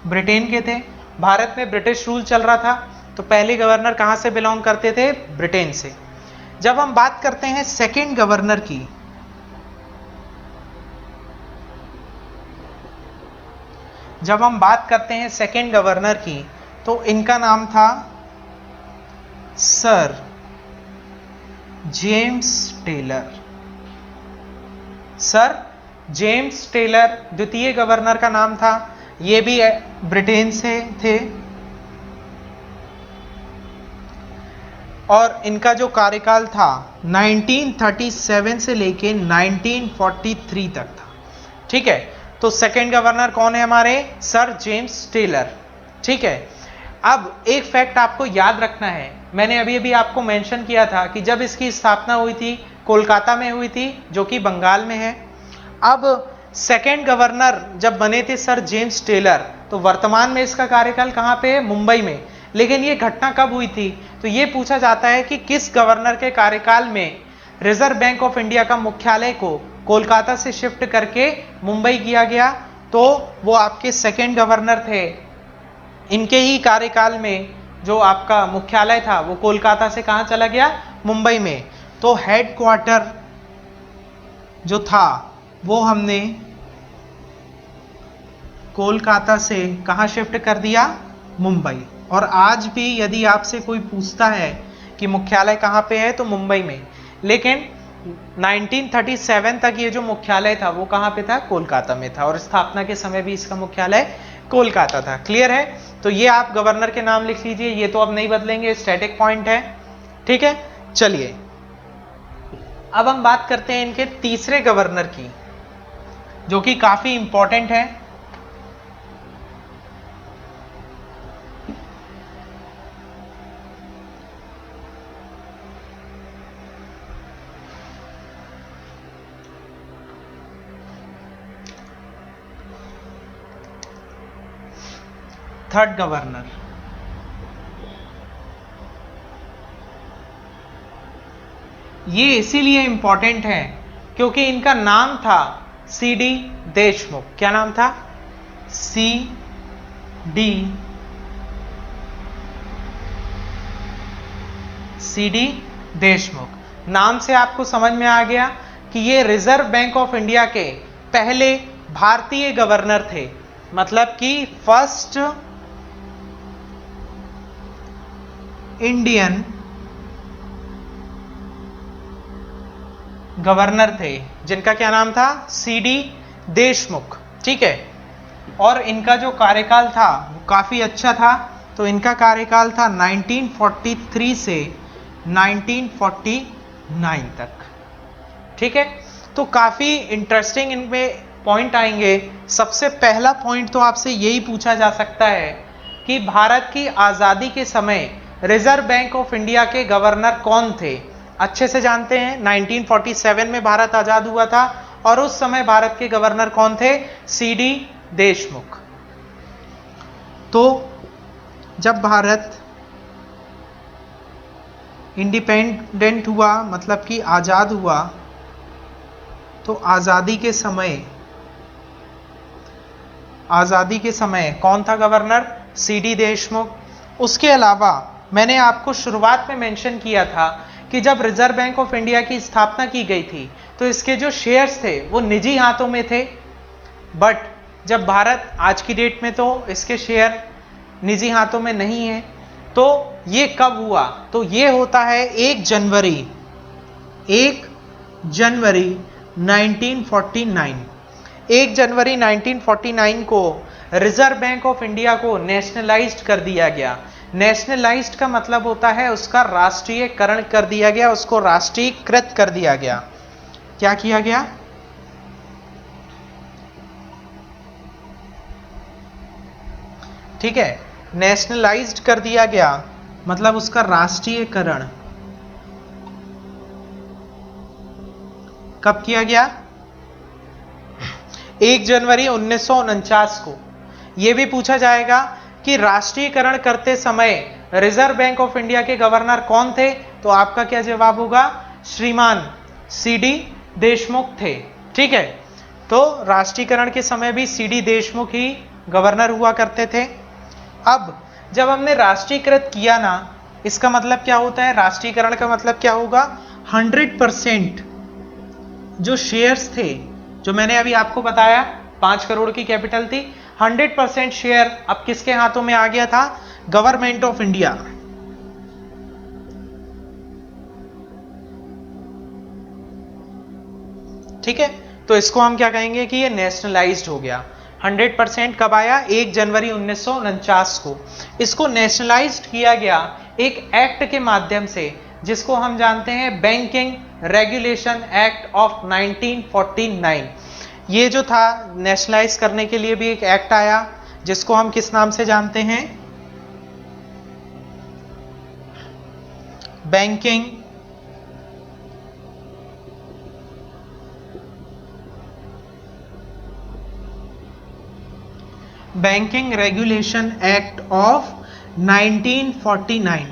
ब्रिटेन के थे। भारत में ब्रिटिश रूल चल रहा था, तो पहले गवर्नर कहां से बिलोंग करते थे? ब्रिटेन से। जब हम बात करते हैं सेकंड गवर्नर की, तो इनका नाम था sir James Taylor. Sir James Taylor द्वितीय गवर्नर का नाम था। ये भी ब्रिटेन से थे और इनका जो कार्यकाल था 1937 से लेके 1943 तक था। ठीक है, तो सेकंड गवर्नर कौन है हमारे? Sir James Taylor. ठीक है, अब एक फैक्ट आपको याद रखना है, मैंने अभी अभी आपको मेंशन किया था कि जब इसकी स्थापना हुई थी कोलकाता में हुई थी, जो कि बंगाल में है। अब सेकंड गवर्नर जब बने थे सर जेम्स टेलर, तो वर्तमान में इसका कार्यकाल कहां पे है? मुंबई में। लेकिन ये घटना कब हुई थी? तो ये पूछा जाता है कि किस गवर्नर के कार्यकाल में रिजर्व बैंक ऑफ इंडिया का मुख्यालय को कोलकाता से शिफ्ट करके मुंबई किया गया। तो वो आपके सेकंड गवर्नर थे। इनके ही कार्यकाल में जो आपका मुख्यालय था वो कोलकाता से कहां चला गया? मुंबई में। तो हेडक्वार्टर जो था वो हमने कोलकाता से कहां शिफ्ट कर दिया? मुंबई। और आज भी यदि आपसे कोई पूछता है कि मुख्यालय कहां पे है, तो मुंबई में। लेकिन 1937 तक ये जो मुख्यालय था वो कहां पे था? कोलकाता में था। और स्थापना के समय भी इसका मुख्यालय कोलकाता था। क्लियर है? तो ये आप गवर्नर के नाम लिख लीजिए, ये तो अब नहीं बदलेंगे, स्टैटिक पॉइंट है। ठीक है, चलिए अब हम बात करते हैं इनके तीसरे गवर्नर की, जो कि काफी इंपॉर्टेंट है। Third governor. ये इसीलिए इंपॉर्टेंट है क्योंकि इनका नाम था सीडी देशमुख। क्या नाम था? सीडी देशमुख। नाम से आपको समझ में आ गया कि ये रिजर्व बैंक ऑफ इंडिया के पहले भारतीय गवर्नर थे, मतलब कि फर्स्ट इंडियन गवर्नर थे, जिनका क्या नाम था? सीडी देशमुख। ठीक है, और इनका जो कार्यकाल था वो काफी अच्छा था। तो इनका कार्यकाल था 1943 से 1949 तक। ठीक है, तो काफी इंटरेस्टिंग इनमें पॉइंट आएंगे। सबसे पहला पॉइंट तो आपसे यही पूछा जा सकता है कि भारत की आजादी के समय रिजर्व बैंक ऑफ इंडिया के गवर्नर कौन थे? अच्छे से जानते हैं, 1947 में भारत आजाद हुआ था और उस समय भारत के गवर्नर कौन थे? सीडी देशमुख। तो जब भारत इंडिपेंडेंट हुआ, मतलब कि आजाद हुआ, तो आजादी के समय कौन था गवर्नर? सीडी देशमुख। उसके अलावा मैंने आपको शुरुआत में मेंशन किया था कि जब रिजर्व बैंक ऑफ इंडिया की स्थापना की गई थी तो इसके जो शेयर्स थे वो निजी हाथों में थे, बट जब भारत आज की डेट में तो इसके शेयर निजी हाथों में नहीं है। तो ये कब हुआ? तो ये होता है 1 जनवरी 1949। 1 जनवरी 1949 को रिजर्व बैंक ऑफ इंडिया को नेशनलाइज्ड कर दिया गया। नेशनलाइज्ड का मतलब होता है उसका राष्ट्रीयकरण कर दिया गया, उसको राष्ट्रीयकृत कर दिया गया। क्या किया गया? ठीक है, नेशनलाइज्ड कर दिया गया मतलब उसका राष्ट्रीयकरण कब किया गया? 1 जनवरी 1949 को। यह भी पूछा जाएगा कि राष्ट्रीयकरण करते समय रिजर्व बैंक ऑफ इंडिया के गवर्नर कौन थे? तो आपका क्या जवाब होगा? श्रीमान सीडी देशमुख थे। ठीक है, तो राष्ट्रीयकरण के समय भी सीडी देशमुख ही गवर्नर हुआ करते थे। अब जब हमने राष्ट्रीयकृत किया ना, इसका मतलब क्या होता है? राष्ट्रीयकरण का मतलब क्या होगा? 100% जो शेयर्स थे, जो मैंने अभी आपको बताया 5 करोड़ की कैपिटल थी, 100% शेयर अब किसके हाथों में आ गया था? Government of India. ठीक है, तो इसको हम क्या कहेंगे कि ये नेशनलाइज्ड हो गया। 100% कब आया? 1 जनवरी 1949 को। इसको नेशनलाइज्ड किया गया एक एक्ट के माध्यम से, जिसको हम जानते हैं बैंकिंग रेगुलेशन एक्ट ऑफ 1949। ये जो था नेशनलाइज करने के लिए भी एक एक्ट आया, जिसको हम किस नाम से जानते हैं? Banking regulation act of 1949।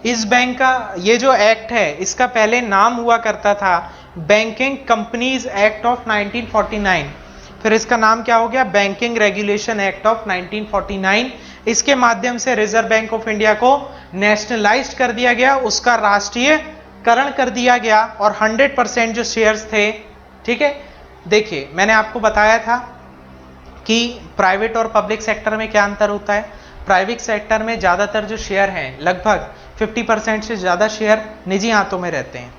इस बैंक का ये जो एक्ट है, इसका पहले नाम हुआ करता था बैंकिंग कंपनीज एक्ट ऑफ 1949, फिर इसका नाम क्या हो गया? Banking regulation act of 1949। इसके माध्यम से रिजर्व बैंक ऑफ इंडिया को नेशनलाइज्ड कर दिया गया, उसका राष्ट्रीयकरण कर दिया गया और 100% जो शेयर्स थे। ठीक है, देखिए मैंने आपको बताया था कि प्राइवेट और पब्लिक सेक्टर में क्या अंतर होता है। प्राइवेट सेक्टर में ज्यादातर जो शेयर हैं, लगभग 50% से ज्यादा शेयर निजी हाथों में रहते हैं।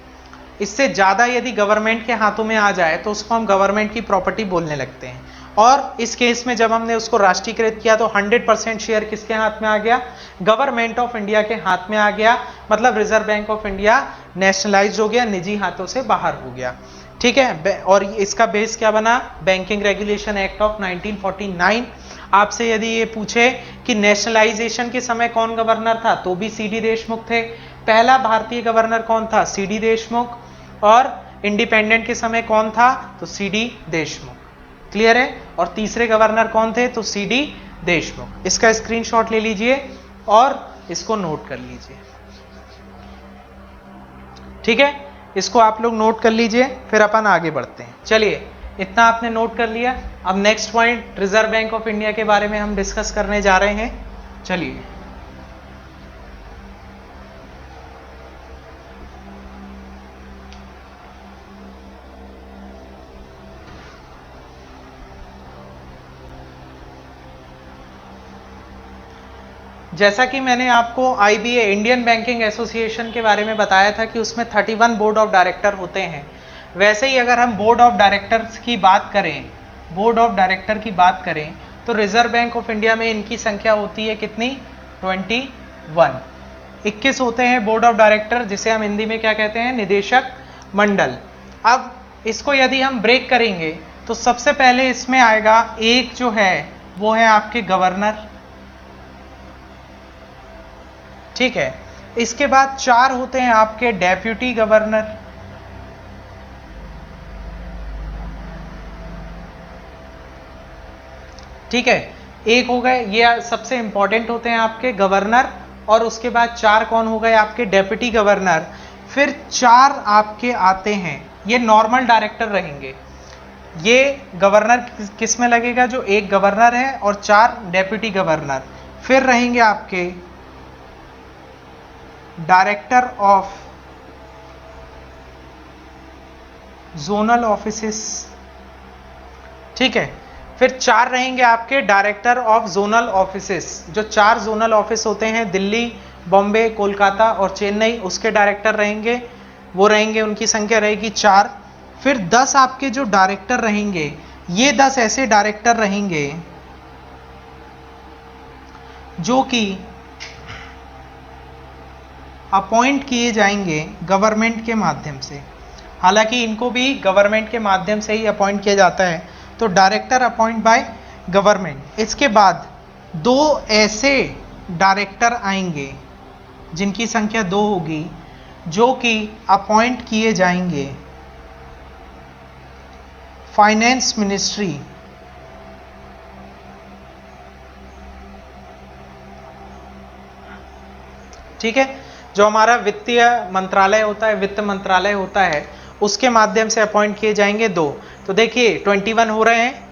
इससे ज्यादा यदि गवर्नमेंट के हाथों में आ जाए तो उसको हम गवर्नमेंट की प्रॉपर्टी बोलने लगते हैं। और इस केस में जब हमने उसको राष्ट्रीयकृत किया तो 100% शेयर किसके हाथ में आ गया? गवर्नमेंट ऑफ इंडिया के हाथ में आ गया। मतलब reserve bank of India nationalise हो गया, निजी हाथों से बाहर हो गया। ठीक है, और इसका बेस क्या बना? Banking regulation act of 1949। आपसे यदि ये पूछे कि नेशनलाइजेशन के समय कौन गवर्नर था, तो भी सीडी देशमुख थे। पहला भारतीय गवर्नर कौन था? सीडी देशमुख। और इंडिपेंडेंट के समय कौन था? तो सीडी देशमुख। क्लियर है? और तीसरे गवर्नर कौन थे? तो सी डी देशमुख। इसका स्क्रीनशॉट ले लीजिए और इसको नोट कर लीजिए, ठीक है? इसको आप लोग नोट कर लीजिए, फिर अपन आगे बढ़ते हैं। चलिए, इतना आपने नोट कर लिया। अब next point reserve bank of India के बारे में हम डिस्कस करने जा रहे हैं। चलिए, जैसा कि मैंने आपको IBA इंडियन बैंकिंग एसोसिएशन के बारे में बताया था कि उसमें 31 बोर्ड ऑफ डायरेक्टर होते हैं, वैसे ही अगर हम बोर्ड ऑफ डायरेक्टर्स की बात करें, बोर्ड ऑफ डायरेक्टर की बात करें, तो रिजर्व बैंक ऑफ इंडिया में इनकी संख्या होती है कितनी? 21। 21 होते हैं बोर्ड ऑफ डायरेक्टर, जिसे हम हिंदी में क्या कहते हैं? निदेशक मंडल। अब इसको यदि हम ब्रेक करेंगे तो सबसे पहले इसमें आएगा एक जो है वो है आपके गवर्नर, ठीक है? इसके बाद 4 होते हैं आपके डेप्यूटी गवर्नर, ठीक है? एक हो गए, ये सबसे इंपॉर्टेंट होते हैं आपके गवर्नर, और उसके बाद 4 कौन हो गए? आपके डेप्यूटी गवर्नर। फिर 4 आपके आते हैं, ये नॉर्मल डायरेक्टर रहेंगे। ये गवर्नर किस में लगेगा? जो एक गवर्नर है और 4 डेप्यूटी गवर्नर। फिर रहेंगे आपके डायरेक्टर ऑफ जोनल ऑफिसेस, ठीक है? फिर 4 रहेंगे आपके डायरेक्टर ऑफ जोनल ऑफिसेस। जो 4 जोनल ऑफिस होते हैं, दिल्ली, बॉम्बे, कोलकाता और चेन्नई, उसके डायरेक्टर रहेंगे, वो रहेंगे, उनकी संख्या रहेगी 4। फिर 10 आपके जो डायरेक्टर रहेंगे, ये 10 ऐसे डायरेक्टर रहेंगे जो कि अपॉइंट किए जाएंगे गवर्नमेंट के माध्यम से। हालांकि इनको भी गवर्नमेंट के माध्यम से ही अपॉइंट किया जाता है, तो डायरेक्टर अपॉइंट बाय गवर्नमेंट। इसके बाद 2 ऐसे डायरेक्टर आएंगे जिनकी संख्या 2 होगी, जो कि अपॉइंट किए जाएंगे फाइनेंस मिनिस्ट्री, ठीक है? जो हमारा वित्तीय मंत्रालय होता है, वित्त मंत्रालय होता है, उसके माध्यम से अपॉइंट किए जाएंगे 2। तो देखिए 21 हो रहे हैं,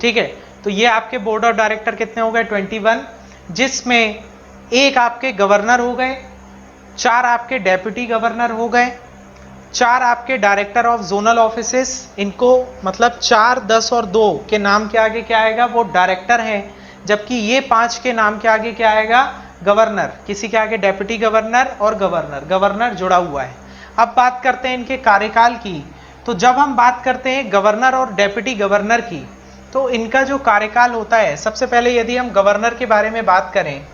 ठीक है? तो ये आपके बोर्ड ऑफ डायरेक्टर कितने हो गए? 21, जिसमें एक आपके गवर्नर हो गए, 4 आपके डेप्यूटी गवर्नर हो गए, 4 आपके डायरेक्टर ऑफ जोनल ऑफिसेस। इनको मतलब 4, 10 और 2 के नाम के आगे क्या आएगा? वो डायरेक्टर हैं, जबकि ये 5 के नाम के आगे क्या आएगा? गवर्नर। किसी के आगे डेप्यूटी गवर्नर और गवर्नर, गवर्नर जुड़ा हुआ है। अब बात करते हैं इनके कार्यकाल की। तो जब हम बात करते हैं गवर्नर और डेप्यूटी गवर्नर की, तो इनका जो कार्यकाल होता है, सबसे पहले यदि हम गवर्नर के बारे में बात करें,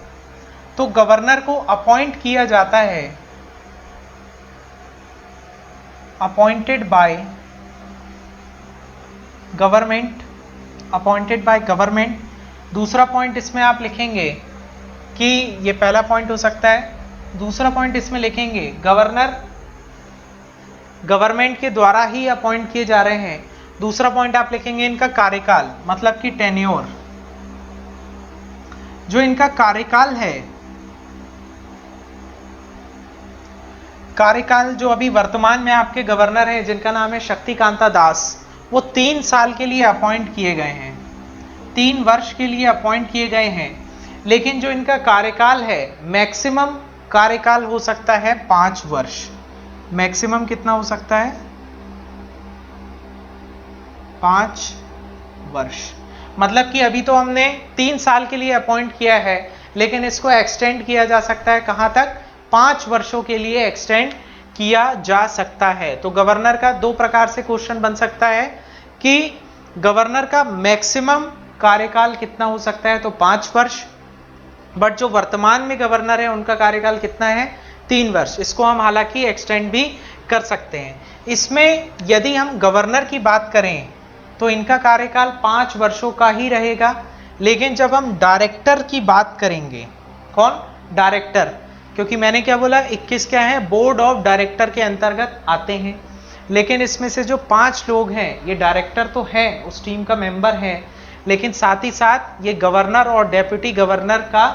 तो गवर्नर को अपॉइंट किया जाता है, appointed by government, appointed by government. दूसरा पॉइंट इसमें आप लिखेंगे कि ये पहला पॉइंट हो सकता है। दूसरा पॉइंट इसमें लिखेंगे गवर्नर गवर्नमेंट के द्वारा ही अपॉइंट किए जा रहे हैं। दूसरा पॉइंट आप लिखेंगे इनका कार्यकाल, मतलब कि टेन्योर। जो इनका कार्यकाल है, कार्यकाल जो अभी वर्तमान में आपके गवर्नर हैं, जिनका नाम है शक्तिकांता दास, वो 3 साल के लिए अपॉइंट किए गए हैं, 3 वर्ष के लिए अपॉइंट किए गए हैं। लेकिन जो इनका कार्यकाल है, मैक्सिमम कार्यकाल हो सकता है 5 वर्ष। मैक्सिमम कितना हो सकता है? 5 वर्ष। मतलब कि अभी तो हमने 3 साल के लिए अपॉइंट किया है, लेकिन इसको एक्सटेंड किया जा सकता है कहां तक? 5 वर्षों के लिए एक्सटेंड किया जा सकता है। तो गवर्नर का 2 प्रकार से क्वेश्चन बन सकता है कि गवर्नर का मैक्सिमम कार्यकाल कितना हो सकता है? तो 5 वर्ष। बट जो वर्तमान में गवर्नर है, उनका कार्यकाल कितना है? 3 वर्ष। इसको हम हालांकि एक्सटेंड भी कर सकते हैं। इसमें यदि हम गवर्नर की बात करें तो इनका कार्यकाल 5 वर्षों का ही रहेगा। लेकिन जब हम डायरेक्टर की बात करेंगे, कौन? डायरेक्टर, क्योंकि मैंने क्या बोला, 21 क्या है? बोर्ड ऑफ डायरेक्टर के अंतर्गत आते हैं। लेकिन इसमें से जो 5 लोग हैं ये डायरेक्टर तो हैं, उस टीम का मेंबर हैं, लेकिन साथ ही साथ ये गवर्नर और डेप्यूटी गवर्नर का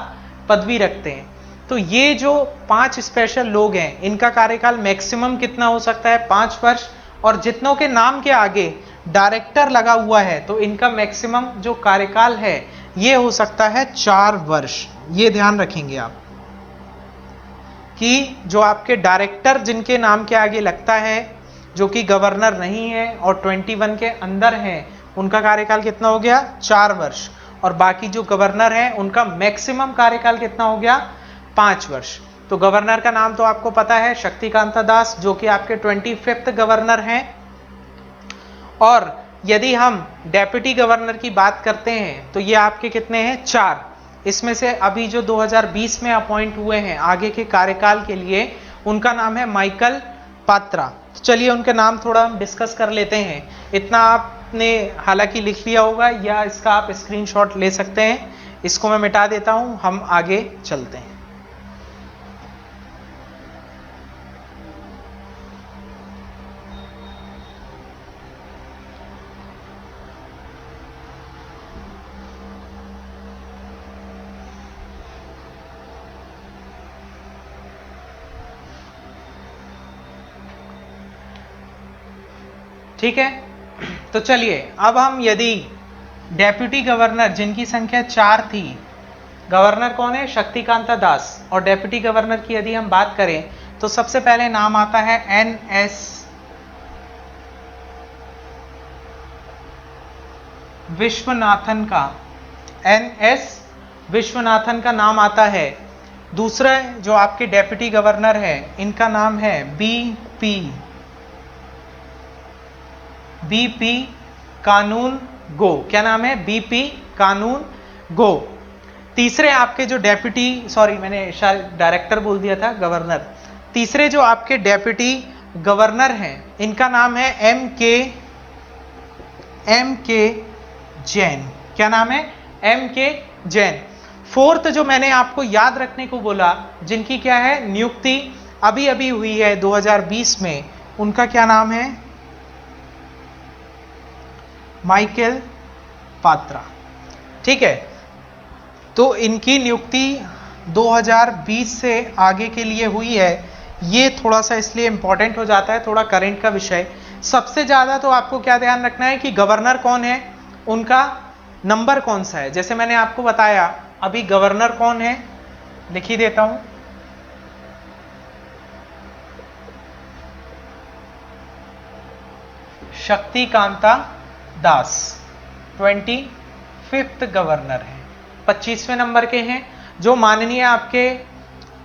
पदवी रखते हैं। तो ये जो 5 स्पेशल लोग हैं इनका कार्यकाल मैक्सिमम कितना हो सकता है, 5 वर्ष, और जितनों के नाम के आगे डायरेक्टर लगा हुआ है तो इनका मैक्सिमम जो कार्यकाल है ये हो सकता है 4 वर्ष। ये ध्यान रखेंगे आप कि जो आपके डायरेक्टर जिनके नाम के आगे लगता है, जो कि गवर्नर नहीं है और 21 के अंदर हैं, उनका कार्यकाल कितना हो गया, 4 वर्ष, और बाकी जो गवर्नर हैं उनका मैक्सिमम कार्यकाल कितना हो गया, 5 वर्ष। तो गवर्नर का नाम तो आपको पता है, शक्तिकांता दास, जो कि आपके 25th गवर्नर हैं। और यदि हम डेप्यूटी गवर्नर की बात करते हैं तो ये आपके कितने हैं, 4। इसमें से अभी जो 2020 में अपॉइंट हुए हैं आगे के कार्यकाल के लिए, उनका नाम है माइकल पात्रा। तो चलिए उनके नाम थोड़ा हम डिस्कस कर लेते हैं। इतना आपने हालांकि लिख लिया होगा या इसका आप स्क्रीनशॉट ले सकते हैं। इसको मैं मिटा देता हूं, हम आगे चलते हैं। ठीक है, तो चलिए अब हम यदि डेप्यूटी गवर्नर जिनकी संख्या 4 थी, गवर्नर कौन है, शक्तिकांता दास, और डेप्यूटी गवर्नर की यदि हम बात करें तो सबसे पहले नाम आता है NS विश्वनाथन का। NS विश्वनाथन का नाम आता है। दूसरा जो आपके डेप्यूटी गवर्नर है इनका नाम है BP कानून गो। क्या नाम है, BP कानून गो। तीसरे आपके जो डेप्यूटी, सॉरी मैंने शायद डायरेक्टर बोल दिया था, गवर्नर। तीसरे जो आपके डेप्यूटी गवर्नर हैं इनका नाम है MK जैन। क्या नाम है, MK जैन। फोर्थ जो मैंने आपको याद रखने को बोला, जिनकी क्या है नियुक्ति अभी अभी हुई है 2020 में, उनका क्या नाम है, माइकल पात्रा। ठीक है, तो इनकी नियुक्ति 2020 से आगे के लिए हुई है। ये थोड़ा सा इसलिए इंपॉर्टेंट हो जाता है, थोड़ा करंट का विषय। सबसे ज्यादा तो आपको क्या ध्यान रखना है कि गवर्नर कौन है, उनका नंबर कौन सा है। जैसे मैंने आपको बताया अभी गवर्नर कौन है, लिख ही देता हूं, शक्तिकांता दास 25th गवर्नर है, 25वें नंबर के हैं। जो माननीय आपके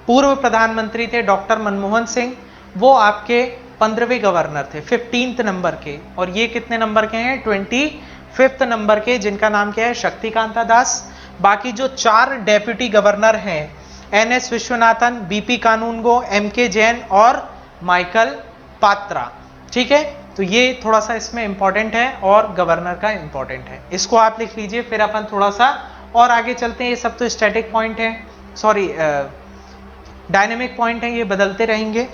पूर्व प्रधानमंत्री थे डॉक्टर मनमोहन सिंह, वो आपके 15वें गवर्नर थे, 15th नंबर के, और ये कितने नंबर के हैं, 25th नंबर के, जिनका नाम क्या है, शक्तिकांता दास। बाकी जो 4 डेप्यूटी गवर्नर हैं, NS विश्वनाथन, BP कानूनगो, MK जैन और माइकल पात्रा। ठीक है, तो ये थोड़ा सा इसमें इंपॉर्टेंट है और गवर्नर का इंपॉर्टेंट है, इसको आप लिख लीजिए। फिर अपन थोड़ा सा और आगे चलते हैं। ये सब तो स्टैटिक पॉइंट है, सॉरी डायनेमिक पॉइंट है, ये बदलते रहेंगे।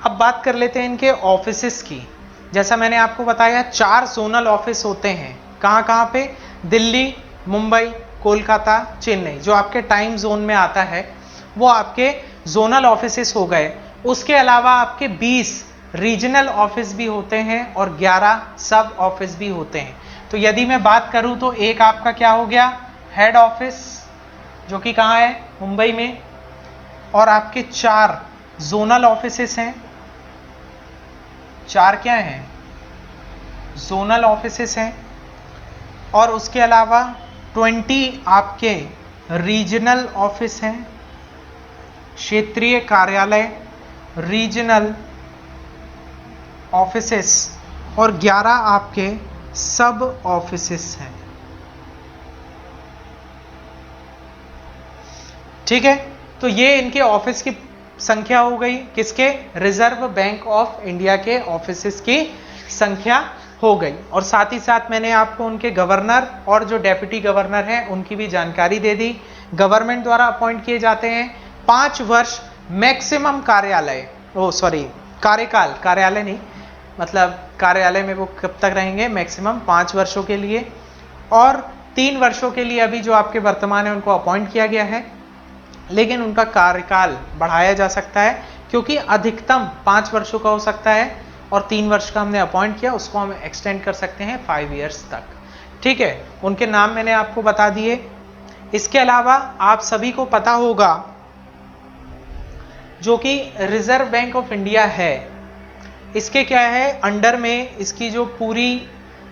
अब बात कर लेते हैं इनके ऑफिसेस की। जैसा मैंने आपको बताया 4 जोनल ऑफिस होते हैं। कहाँ कहाँ पे, दिल्ली, मुंबई, कोलकाता, चेन्नई, जो आपके टाइम जोन में आता है वो आपके जोनल ऑफिसेस हो गए। उसके अलावा आपके 20 रीजनल ऑफिस भी होते हैं और 11 सब ऑफिस भी होते हैं। तो यदि मैं बात करूं तो एक आपका क्या हो गया, हेड ऑफिस, जो कि कहाँ है, मुंबई में, और आपके 4 जोनल ऑफिसेस हैं। 4 क्या हैं, जोनल ऑफिसेस हैं, और उसके अलावा 20 आपके रीजनल ऑफिस हैं, क्षेत्रीय कार्यालय, रीजनल ऑफिसेस, और 11 आपके सब ऑफिसेस हैं। ठीक है, तो ये इनके ऑफिस की संख्या हो गई। किसके, रिजर्व बैंक ऑफ इंडिया के ऑफिसेस की संख्या हो गई। और साथ ही साथ मैंने आपको उनके गवर्नर और जो डेप्यूटी गवर्नर हैं उनकी भी जानकारी दे दी। गवर्नमेंट द्वारा अपॉइंट किए जाते हैं। 5 वर्ष मैक्सिमम कार्यकाल, कार्यालय नहीं, मतलब कार्यालय में वो कब तक रहेंगे, मैक्सिमम 5 वर्षों के लिए। और 3 वर्षों के लिए अभी जो आपके वर्तमान है उनको अपॉइंट किया गया है, लेकिन उनका कार्यकाल बढ़ाया जा सकता है, क्योंकि अधिकतम 5 वर्षों का हो सकता है और 3 वर्ष का हमने अपॉइंट किया, उसको हम एक्सटेंड कर सकते हैं 5 ईयर्स तक। ठीक है, उनके नाम मैंने आपको बता दिए। इसके अलावा आप सभी को पता होगा जो कि रिजर्व बैंक ऑफ इंडिया है, इसके क्या है अंडर में, इसकी जो पूरी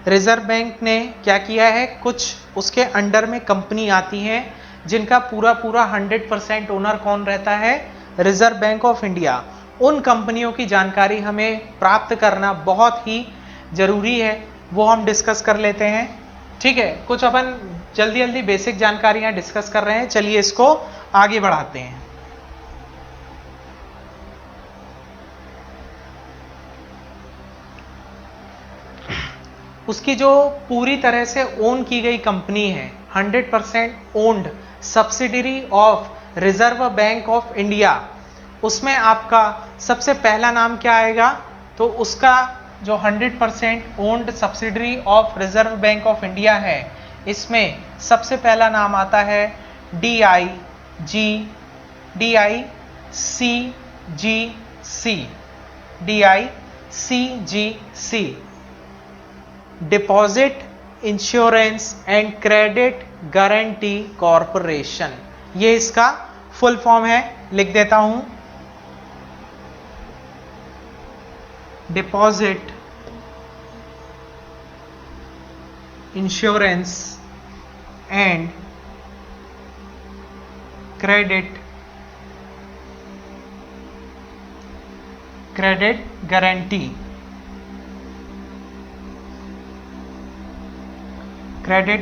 रिजर्व बैंक ने क्या किया है, कुछ उसके अंडर में कंपनी आती हैं जिनका पूरा 100% ओनर कौन रहता है, रिजर्व बैंक ऑफ इंडिया। उन कंपनियों की जानकारी हमें प्राप्त करना बहुत ही जरूरी है, वो हम डिस्कस कर लेते हैं। ठीक है, कुछ अपन जल्दी जल्दी बेसिक जानकारियां डिस्कस कर रहे हैं, चलिए इसको आगे बढ़ाते हैं। उसकी जो पूरी तरह से ओन की गई कंपनी है, 100% owned subsidiary of reserve bank of India, उसमें आपका सबसे पहला नाम क्या आएगा, तो उसका जो 100% owned subsidiary of reserve bank of India है, इसमें सबसे पहला नाम आता है DICGC, deposit insurance and credit guarantee corporation. ये इसका फुल फॉर्म है, लिख देता हूं, deposit insurance and credit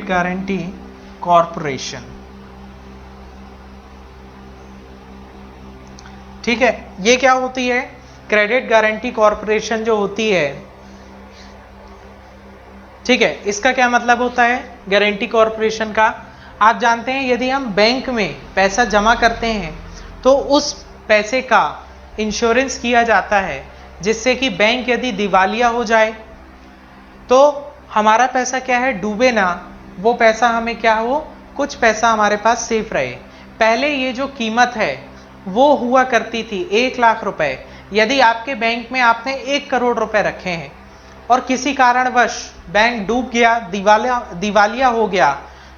guarantee corporation. ठीक है, ये क्या होती है, क्रेडिट गारंटी कॉरपोरेशन जो होती है, ठीक है, इसका क्या मतलब होता है गारंटी कॉरपोरेशन का। आप जानते हैं यदि हम बैंक में पैसा जमा करते हैं तो उस पैसे का इंश्योरेंस किया जाता है, जिससे कि बैंक यदि दिवालिया हो जाए तो हमारा पैसा क्या है, डूबे ना, वो पैसा हमें क्या हो, कुछ पैसा हमारे पास सेफ रहे। पहले ये जो कीमत है वो हुआ करती थी 1 लाख रुपए। यदि आपके बैंक में आपने 1 करोड़ रुपए रखे हैं और किसी कारणवश बैंक डूब गया, दिवालिया हो गया,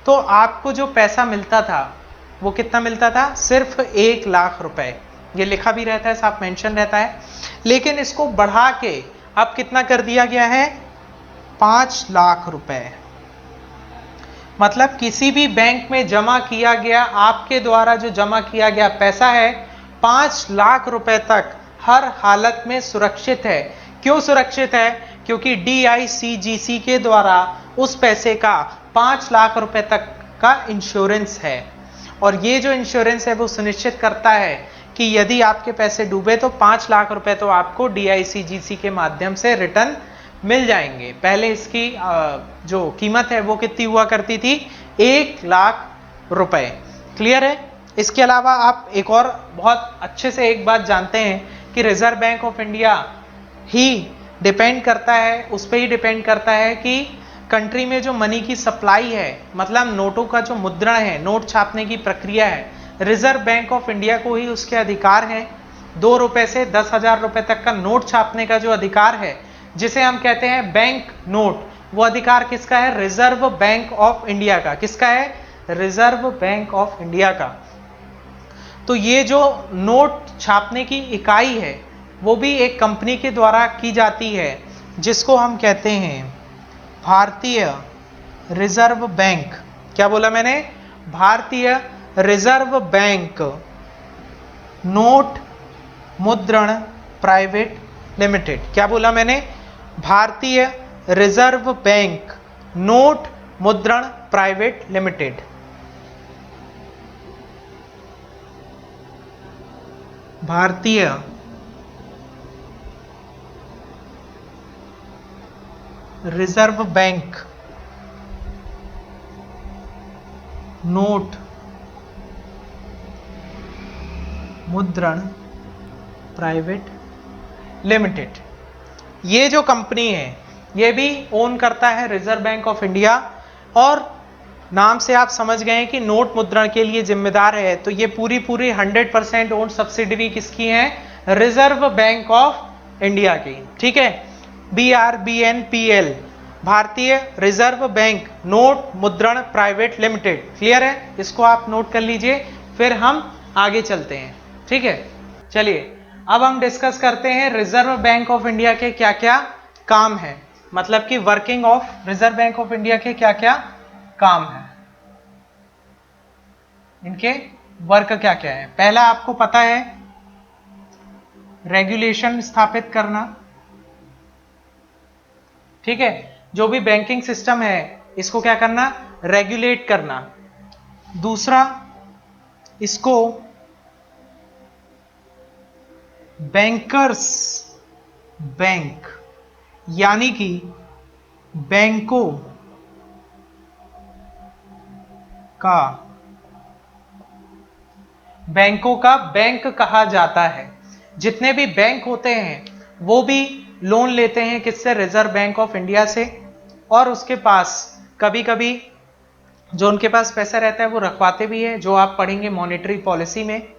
तो आपको जो पैसा मिलता था वो कितना मिलता था, सिर्फ 1 लाख रुपए। ये लिखा भी रहता है, साफ मेंशन रहता है। लेकिन इसको बढ़ा के अब कितना कर दिया गया है, 5 लाख रुपए। मतलब किसी भी बैंक में जमा किया गया, आपके द्वारा जो जमा किया गया पैसा है 5 लाख रुपए तक हर हालत में सुरक्षित है। क्यों सुरक्षित है, क्योंकि DICGC के द्वारा उस पैसे का 5 लाख रुपए तक का इंश्योरेंस है। और ये जो इंश्योरेंस है वो सुनिश्चित करता है कि यदि आपके पैसे डूबे तो 5 लाख रुपए तो आपको DICGC के माध्यम से रिटर्न मिल जाएंगे। पहले इसकी जो कीमत है वो कितनी हुआ करती थी, 1 लाख रुपए। क्लियर है। इसके अलावा आप एक और बहुत अच्छे से एक बात जानते हैं कि reserve bank of India he depend करता है, उस पर ही डिपेंड करता है कि कंट्री में जो मनी की सप्लाई है, मतलब नोटों का जो मुद्रण है, नोट छापने की प्रक्रिया है, रिजर्व बैंक ऑफ इंडिया को ही उसके अधिकार है। 2 रुपए से 10,000 रुपए तक का नोट छापने का जो अधिकार है, जिसे हम कहते हैं बैंक नोट, वो अधिकार किसका है, रिजर्व बैंक ऑफ इंडिया का। किसका है, रिजर्व बैंक ऑफ इंडिया का। तो ये जो नोट छापने की इकाई है वो भी एक कंपनी के द्वारा की जाती है, जिसको हम कहते हैं भारतीय रिजर्व बैंक। क्या बोला मैंने, भारतीय रिजर्व बैंक नोट मुद्रण प्राइवेट लिमिटेड। क्या बोला मैंने, भारतीय रिजर्व बैंक नोट मुद्रण प्राइवेट लिमिटेड। भारतीय रिजर्व बैंक नोट मुद्रण प्राइवेट लिमिटेड, ये जो कंपनी है ये भी ओन करता है रिजर्व बैंक ऑफ इंडिया, और नाम से आप समझ गए कि नोट मुद्रण के लिए जिम्मेदार है, तो ये पूरी 100% ओन सब्सिडरी किसकी है? रिजर्व बैंक ऑफ इंडिया की। ठीक है, BRBNPL, भारतीय रिजर्व बैंक नोट मुद्रण प्राइवेट लिमिटेड। क्लियर है? इसको आप नोट कर लीजिए, फिर हम आगे चलते हैं। ठीक है, चलिए अब हम डिस्कस करते हैं रिजर्व बैंक ऑफ इंडिया के क्या क्या काम है, मतलब कि working of reserve bank of India के क्या क्या काम है, इनके वर्क क्या क्या है। पहला आपको पता है रेगुलेशन स्थापित करना। ठीक है, जो भी बैंकिंग सिस्टम है इसको क्या करना? रेगुलेट करना। दूसरा, इसको बैंकर्स बैंक यानी कि बैंकों का बैंक कहा जाता है। जितने भी बैंक होते हैं वो भी लोन लेते हैं किससे? रिजर्व बैंक ऑफ इंडिया से, और उसके पास कभी कभी जो उनके पास पैसा रहता है वो रखवाते भी है, जो आप पढ़ेंगे मॉनेटरी पॉलिसी में।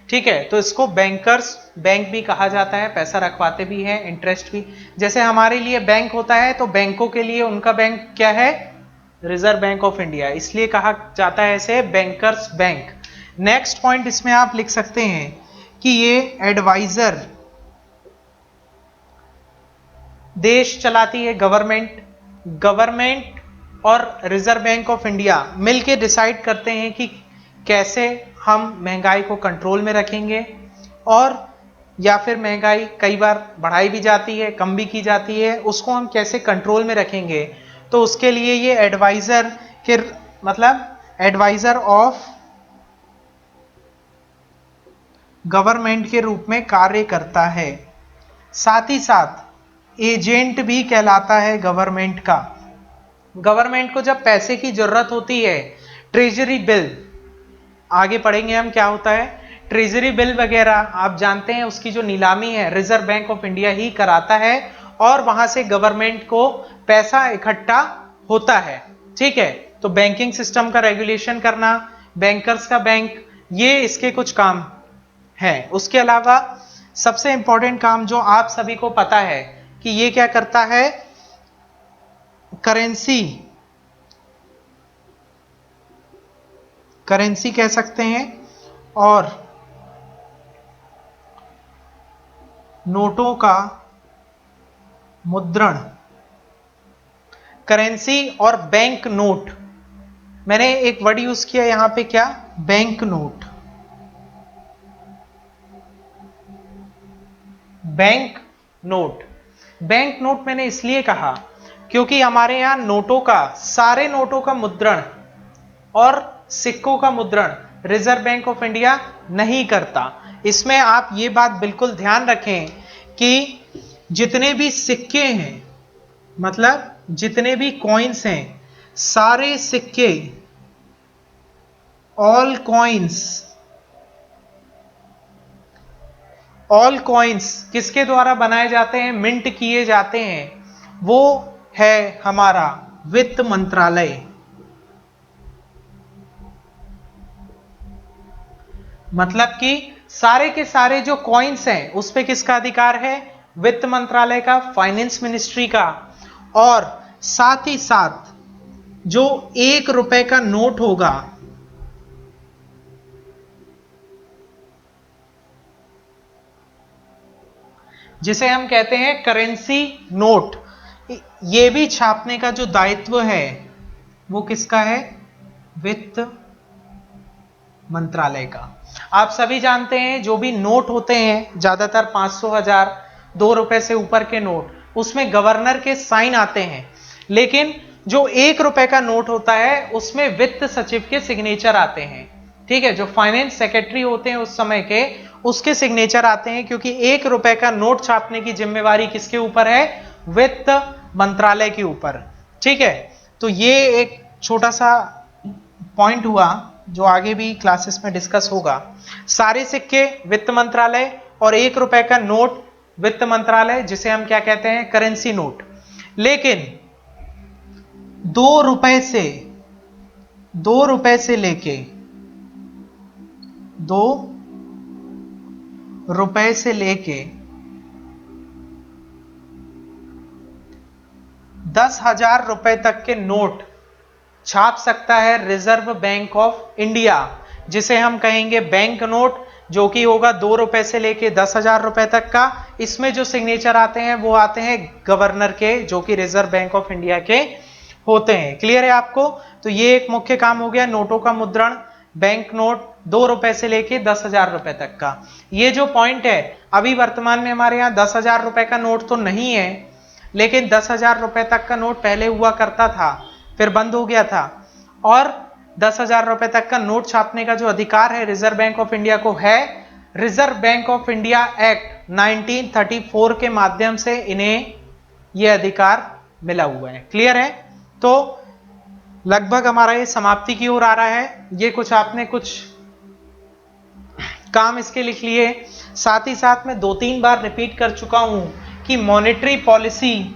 ठीक है, तो इसको बैंकर्स बैंक भी कहा जाता है, पैसा रखवाते भी हैं, इंटरेस्ट भी। जैसे हमारे लिए बैंक होता है तो बैंकों के लिए उनका बैंक क्या है? रिजर्व बैंक ऑफ इंडिया, इसलिए कहा जाता है इसे बैंकर्स बैंक। नेक्स्ट पॉइंट इसमें आप लिख सकते हैं कि ये एडवाइजर, देश चलाती है गवर्नमेंट और रिजर्व बैंक ऑफ इंडिया मिलकर डिसाइड करते हैं कि कैसे हम महंगाई को कंट्रोल में रखेंगे, और या फिर महंगाई कई बार बढ़ाई भी जाती है, कम भी की जाती है, उसको हम कैसे कंट्रोल में रखेंगे। तो उसके लिए ये एडवाइजर के मतलब एडवाइजर ऑफ गवर्नमेंट के रूप में कार्य करता है। साथ ही साथ एजेंट भी कहलाता है गवर्नमेंट का। गवर्नमेंट को जब पैसे की जरूरत होती है, ट्रेजरी बिल, आगे पढ़ेंगे हम क्या होता है, ट्रेजरी बिल वगैरह आप जानते हैं, उसकी जो नीलामी है रिजर्व बैंक ऑफ इंडिया ही कराता है, और वहां से गवर्नमेंट को पैसा इकट्ठा होता है। ठीक है, तो बैंकिंग सिस्टम का रेगुलेशन करना, बैंकर्स का बैंक, ये इसके कुछ काम हैं। उसके अलावा सबसे इंपॉर्टेंट काम जो आप सभी को पता है कि ये क्या करता है, करेंसी कह सकते हैं, और नोटों का मुद्रण। करेंसी और बैंक नोट, मैंने एक वर्ड यूज किया यहां पे, क्या? Bank note. Bank note, bank note मैंने इसलिए कहा क्योंकि हमारे यहां नोटों का, सारे नोटों का मुद्रण और सिक्कों का मुद्रण रिजर्व बैंक ऑफ इंडिया नहीं करता। इसमें आप ये बात बिल्कुल ध्यान रखें कि जितने भी सिक्के हैं, मतलब जितने भी कॉइन्स हैं, सारे सिक्के, ऑल कॉइन्स किसके द्वारा बनाए जाते हैं? मिंट किए जाते हैं, वो है हमारा वित्त मंत्रालय। मतलब कि सारे के सारे जो कॉइन्स हैं उस पे किसका अधिकार है? वित्त मंत्रालय का, फाइनेंस मिनिस्ट्री का। और साथ ही साथ जो 1 रुपए का नोट होगा, जिसे हम कहते हैं करेंसी नोट, ये भी छापने का जो दायित्व है वो किसका है? वित्त मंत्रालय का। आप सभी जानते हैं जो भी नोट होते हैं, ज्यादातर 500, 1000, 2 रुपए से ऊपर के नोट, उसमें गवर्नर के साइन आते हैं, लेकिन जो 1 रुपए का नोट होता है उसमें वित्त सचिव के सिग्नेचर आते हैं। ठीक है, जो फाइनेंस सेक्रेटरी होते हैं उस समय के, उसके सिग्नेचर आते हैं, क्योंकि 1 रुपए का नोट छापने की जिम्मेवारी किसके ऊपर है? वित्त मंत्रालय के ऊपर। ठीक है, तो ये एक छोटा सा पॉइंट हुआ जो आगे भी क्लासेस में डिस्कस होगा। सारे सिक्के वित्त मंत्रालय और 1 रुपए का नोट वित्त मंत्रालय, जिसे हम क्या कहते हैं, करेंसी नोट। लेकिन 2 रुपए से लेके 2 रुपए से लेके 10,000 रुपए तक के नोट छाप सकता है रिजर्व बैंक ऑफ इंडिया, जिसे हम कहेंगे बैंक नोट, जो कि होगा 2 रुपए से लेके 10,000 रुपए तक का। इसमें जो सिग्नेचर आते हैं वो आते हैं गवर्नर के, जो कि रिजर्व बैंक ऑफ इंडिया के होते हैं। क्लियर है आपको? तो ये एक मुख्य काम हो गया नोटों का मुद्रण, बैंक नोट 2 रुपए से लेके 10,000 रुपए तक का। ये जो पॉइंट है, अभी वर्तमान में हमारे यहाँ 10,000 रुपए का नोट तो नहीं है, लेकिन 10,000 रुपए तक का नोट पहले हुआ करता था, फिर बंद हो गया था। और 10,000 रुपए तक का नोट छापने का जो अधिकार है रिजर्व बैंक ऑफ इंडिया को है, reserve bank of India act 1934 के माध्यम से इन्हें यह अधिकार मिला हुआ है। क्लियर है? तो लगभग हमारा ये समाप्ति की ओर आ रहा है। ये कुछ आपने कुछ काम इसके लिख लिए। साथ ही साथ मैं 2-3 बार रिपीट कर चुका हूं कि मॉनेटरी पॉलिसी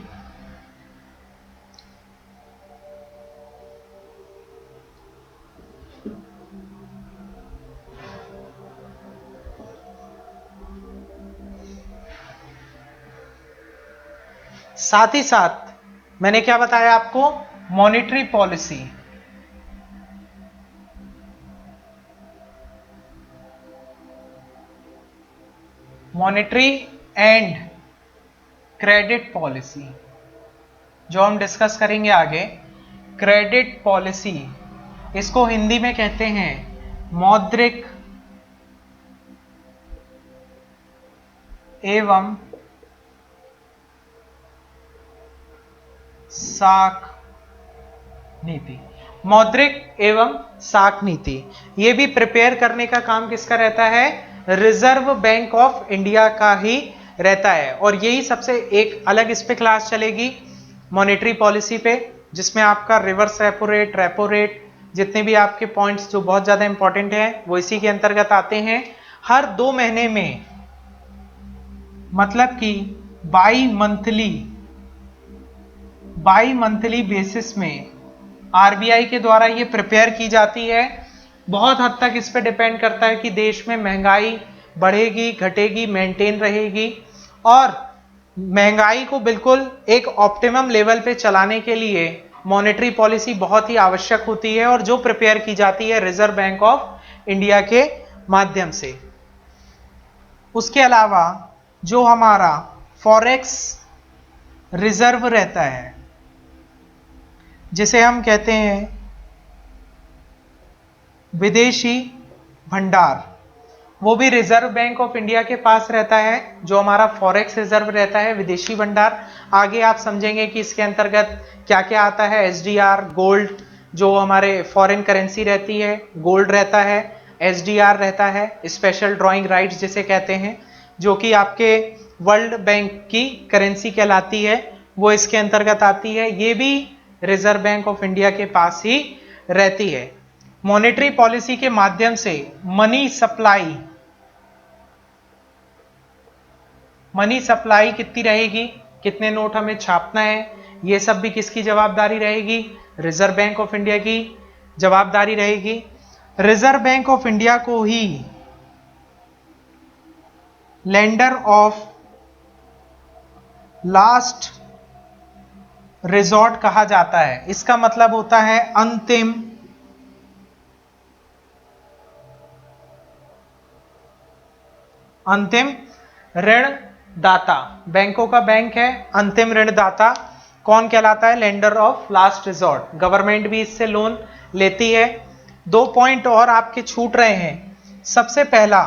साथ ही साथ मैंने क्या बताया आपको, monetary policy monetary and credit policy जो हम डिस्कस करेंगे आगे। क्रेडिट पॉलिसी, इसको हिंदी में कहते हैं मौद्रिक एवं साख नीति। मौद्रिक एवं साख नीति, यह भी प्रिपेयर करने का काम किसका रहता है, रिजर्व बैंक ऑफ इंडिया का ही रहता है। और यही सबसे एक अलग इस पे क्लास चलेगी मॉनेटरी पॉलिसी पे, जिसमें आपका रिवर्स रेपो रेट, जितने भी आपके पॉइंट्स जो बहुत ज्यादा इंपॉर्टेंट है वो इसी के अंतर्गत आते हैं। हर 2 महीने में, मतलब कि बाई मंथली बेसिस में आरबीआई के द्वारा ये प्रिपेयर की जाती है। बहुत हद तक इस पे डिपेंड करता है कि देश में महंगाई बढ़ेगी, घटेगी, मेंटेन रहेगी। और महंगाई को बिल्कुल एक ऑप्टिमम लेवल पे चलाने के लिए मॉनेटरी पॉलिसी बहुत ही आवश्यक होती है, और जो प्रिपेयर की जाती है रिजर्व बैंक ऑफ इंडिया के माध्यम से। उसके अलावा जो हमारा फॉरेक्स रिजर्व रहता है, जिसे हम कहते हैं विदेशी भंडार, वो भी रिजर्व बैंक ऑफ इंडिया के पास रहता है। जो हमारा फॉरेक्स रिजर्व रहता है, विदेशी भंडार, आगे आप समझेंगे कि इसके अंतर्गत क्या क्या आता है। एसडीआर, गोल्ड, जो हमारे फॉरेन करेंसी रहती है, गोल्ड रहता है। एसडीआर रहता है, स्पेशल ड्राइंग राइट्स जिसे कहते हैं, जो कि आपके वर्ल्ड बैंक की करेंसी कहलाती है, वो इसके अंतर्गत आती है। ये भी रिजर्व बैंक ऑफ इंडिया के पास ही रहती है। मॉनेटरी पॉलिसी के माध्यम से मनी सप्लाई कितनी रहेगी, कितने नोट हमें छापना है, ये सब भी किसकी जवाबदारी रहेगी, रिजर्व बैंक ऑफ इंडिया की जवाबदारी रहेगी। रिजर्व बैंक ऑफ इंडिया को ही लेंडर ऑफ लास्ट रिजॉर्ट कहा जाता है। इसका मतलब होता है अंतिम ऋण दाता। बैंकों का बैंक है, अंतिम ऋण दाता कौन कहलाता है, lender of last resort. Government भी इससे लोन लेती है। 2 पॉइंट और आपके छूट रहे हैं। सबसे पहला,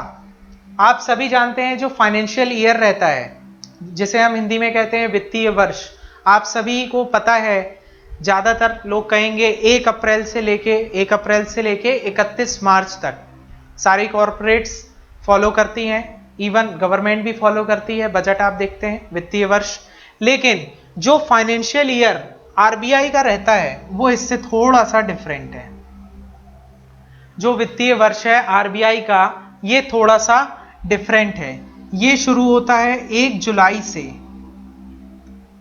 आप सभी जानते हैं जो फाइनेंशियल ईयर रहता है, जिसे हम हिंदी में कहते हैं वित्तीय वर्ष, आप सभी को पता है, ज्यादातर लोग कहेंगे 1 अप्रैल से लेके 31 मार्च तक सारी कॉर्पोरेट्स फॉलो करती हैं, इवन गवर्नमेंट भी फॉलो करती है। बजट आप देखते हैं वित्तीय वर्ष। लेकिन जो फाइनेंशियल ईयर आरबीआई का रहता है वो इससे थोड़ा सा डिफरेंट है। जो वित्तीय वर्ष है आरबीआई का ये थोड़ा सा डिफरेंट है। ये शुरू होता है 1 जुलाई से,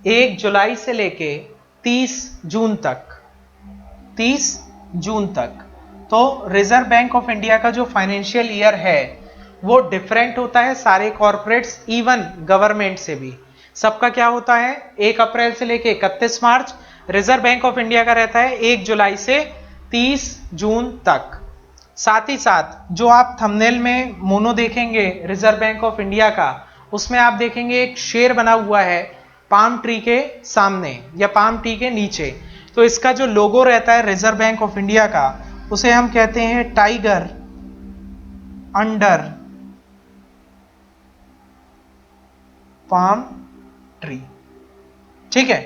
1 जुलाई से लेके 30 जून तक, 30 जून तक। तो रिजर्व बैंक ऑफ इंडिया का जो फाइनेंशियल ईयर है वो डिफरेंट होता है सारे कॉर्पोरेट्स, इवन गवर्नमेंट से भी। सबका क्या होता है 1 अप्रैल से लेके 31 मार्च, रिजर्व बैंक ऑफ इंडिया का रहता है 1 जुलाई से 30 जून तक। साथ ही साथ जो आप थंबनेल में मोनो देखेंगे रिजर्व बैंक ऑफ इंडिया का, उसमें आप देखेंगे एक शेर बना हुआ है पाम ट्री के सामने या पाम ट्री के नीचे। तो इसका जो लोगो रहता है रिजर्व बैंक ऑफ इंडिया का, उसे हम कहते हैं टाइगर अंडर पाम ट्री। ठीक है,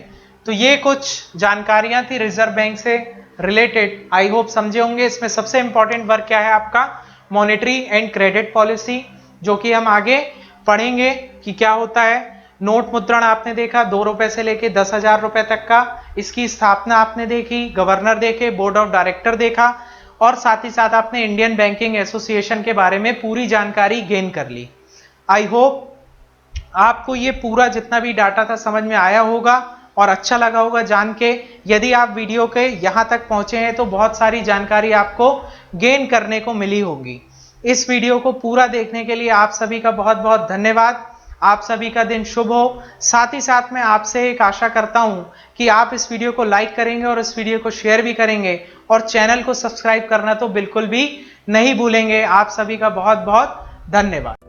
तो ये कुछ जानकारियां थी रिजर्व बैंक से रिलेटेड। आई होप समझे होंगे। इसमें सबसे इंपॉर्टेंट वर्क क्या है आपका मॉनेटरी एंड क्रेडिट पॉलिसी, जो कि हम आगे पढ़ेंगे कि क्या होता है। नोट मुद्रण आपने देखा 2 रुपए से लेके 10,000 रुपए तक का, इसकी स्थापना आपने देखी, गवर्नर देखे, बोर्ड ऑफ डायरेक्टर देखा, और साथ ही साथ आपने इंडियन बैंकिंग एसोसिएशन के बारे में पूरी जानकारी गेन कर ली। आई होप आपको ये पूरा जितना भी डाटा था समझ में आया होगा और अच्छा लगा होगा जान के। यदि आप वीडियो के यहां तक पहुंचे हैं तो बहुत सारी जानकारी आपको गेन करने को मिली होगी। इस वीडियो को पूरा देखने के लिए आप सभी का बहुत बहुत धन्यवाद। आप सभी का दिन शुभ हो। साथ ही साथ मैं आपसे एक आशा करता हूं कि आप इस वीडियो को लाइक करेंगे और इस वीडियो को शेयर भी करेंगे और चैनल को सब्सक्राइब करना तो बिल्कुल भी नहीं भूलेंगे। आप सभी का बहुत बहुत धन्यवाद।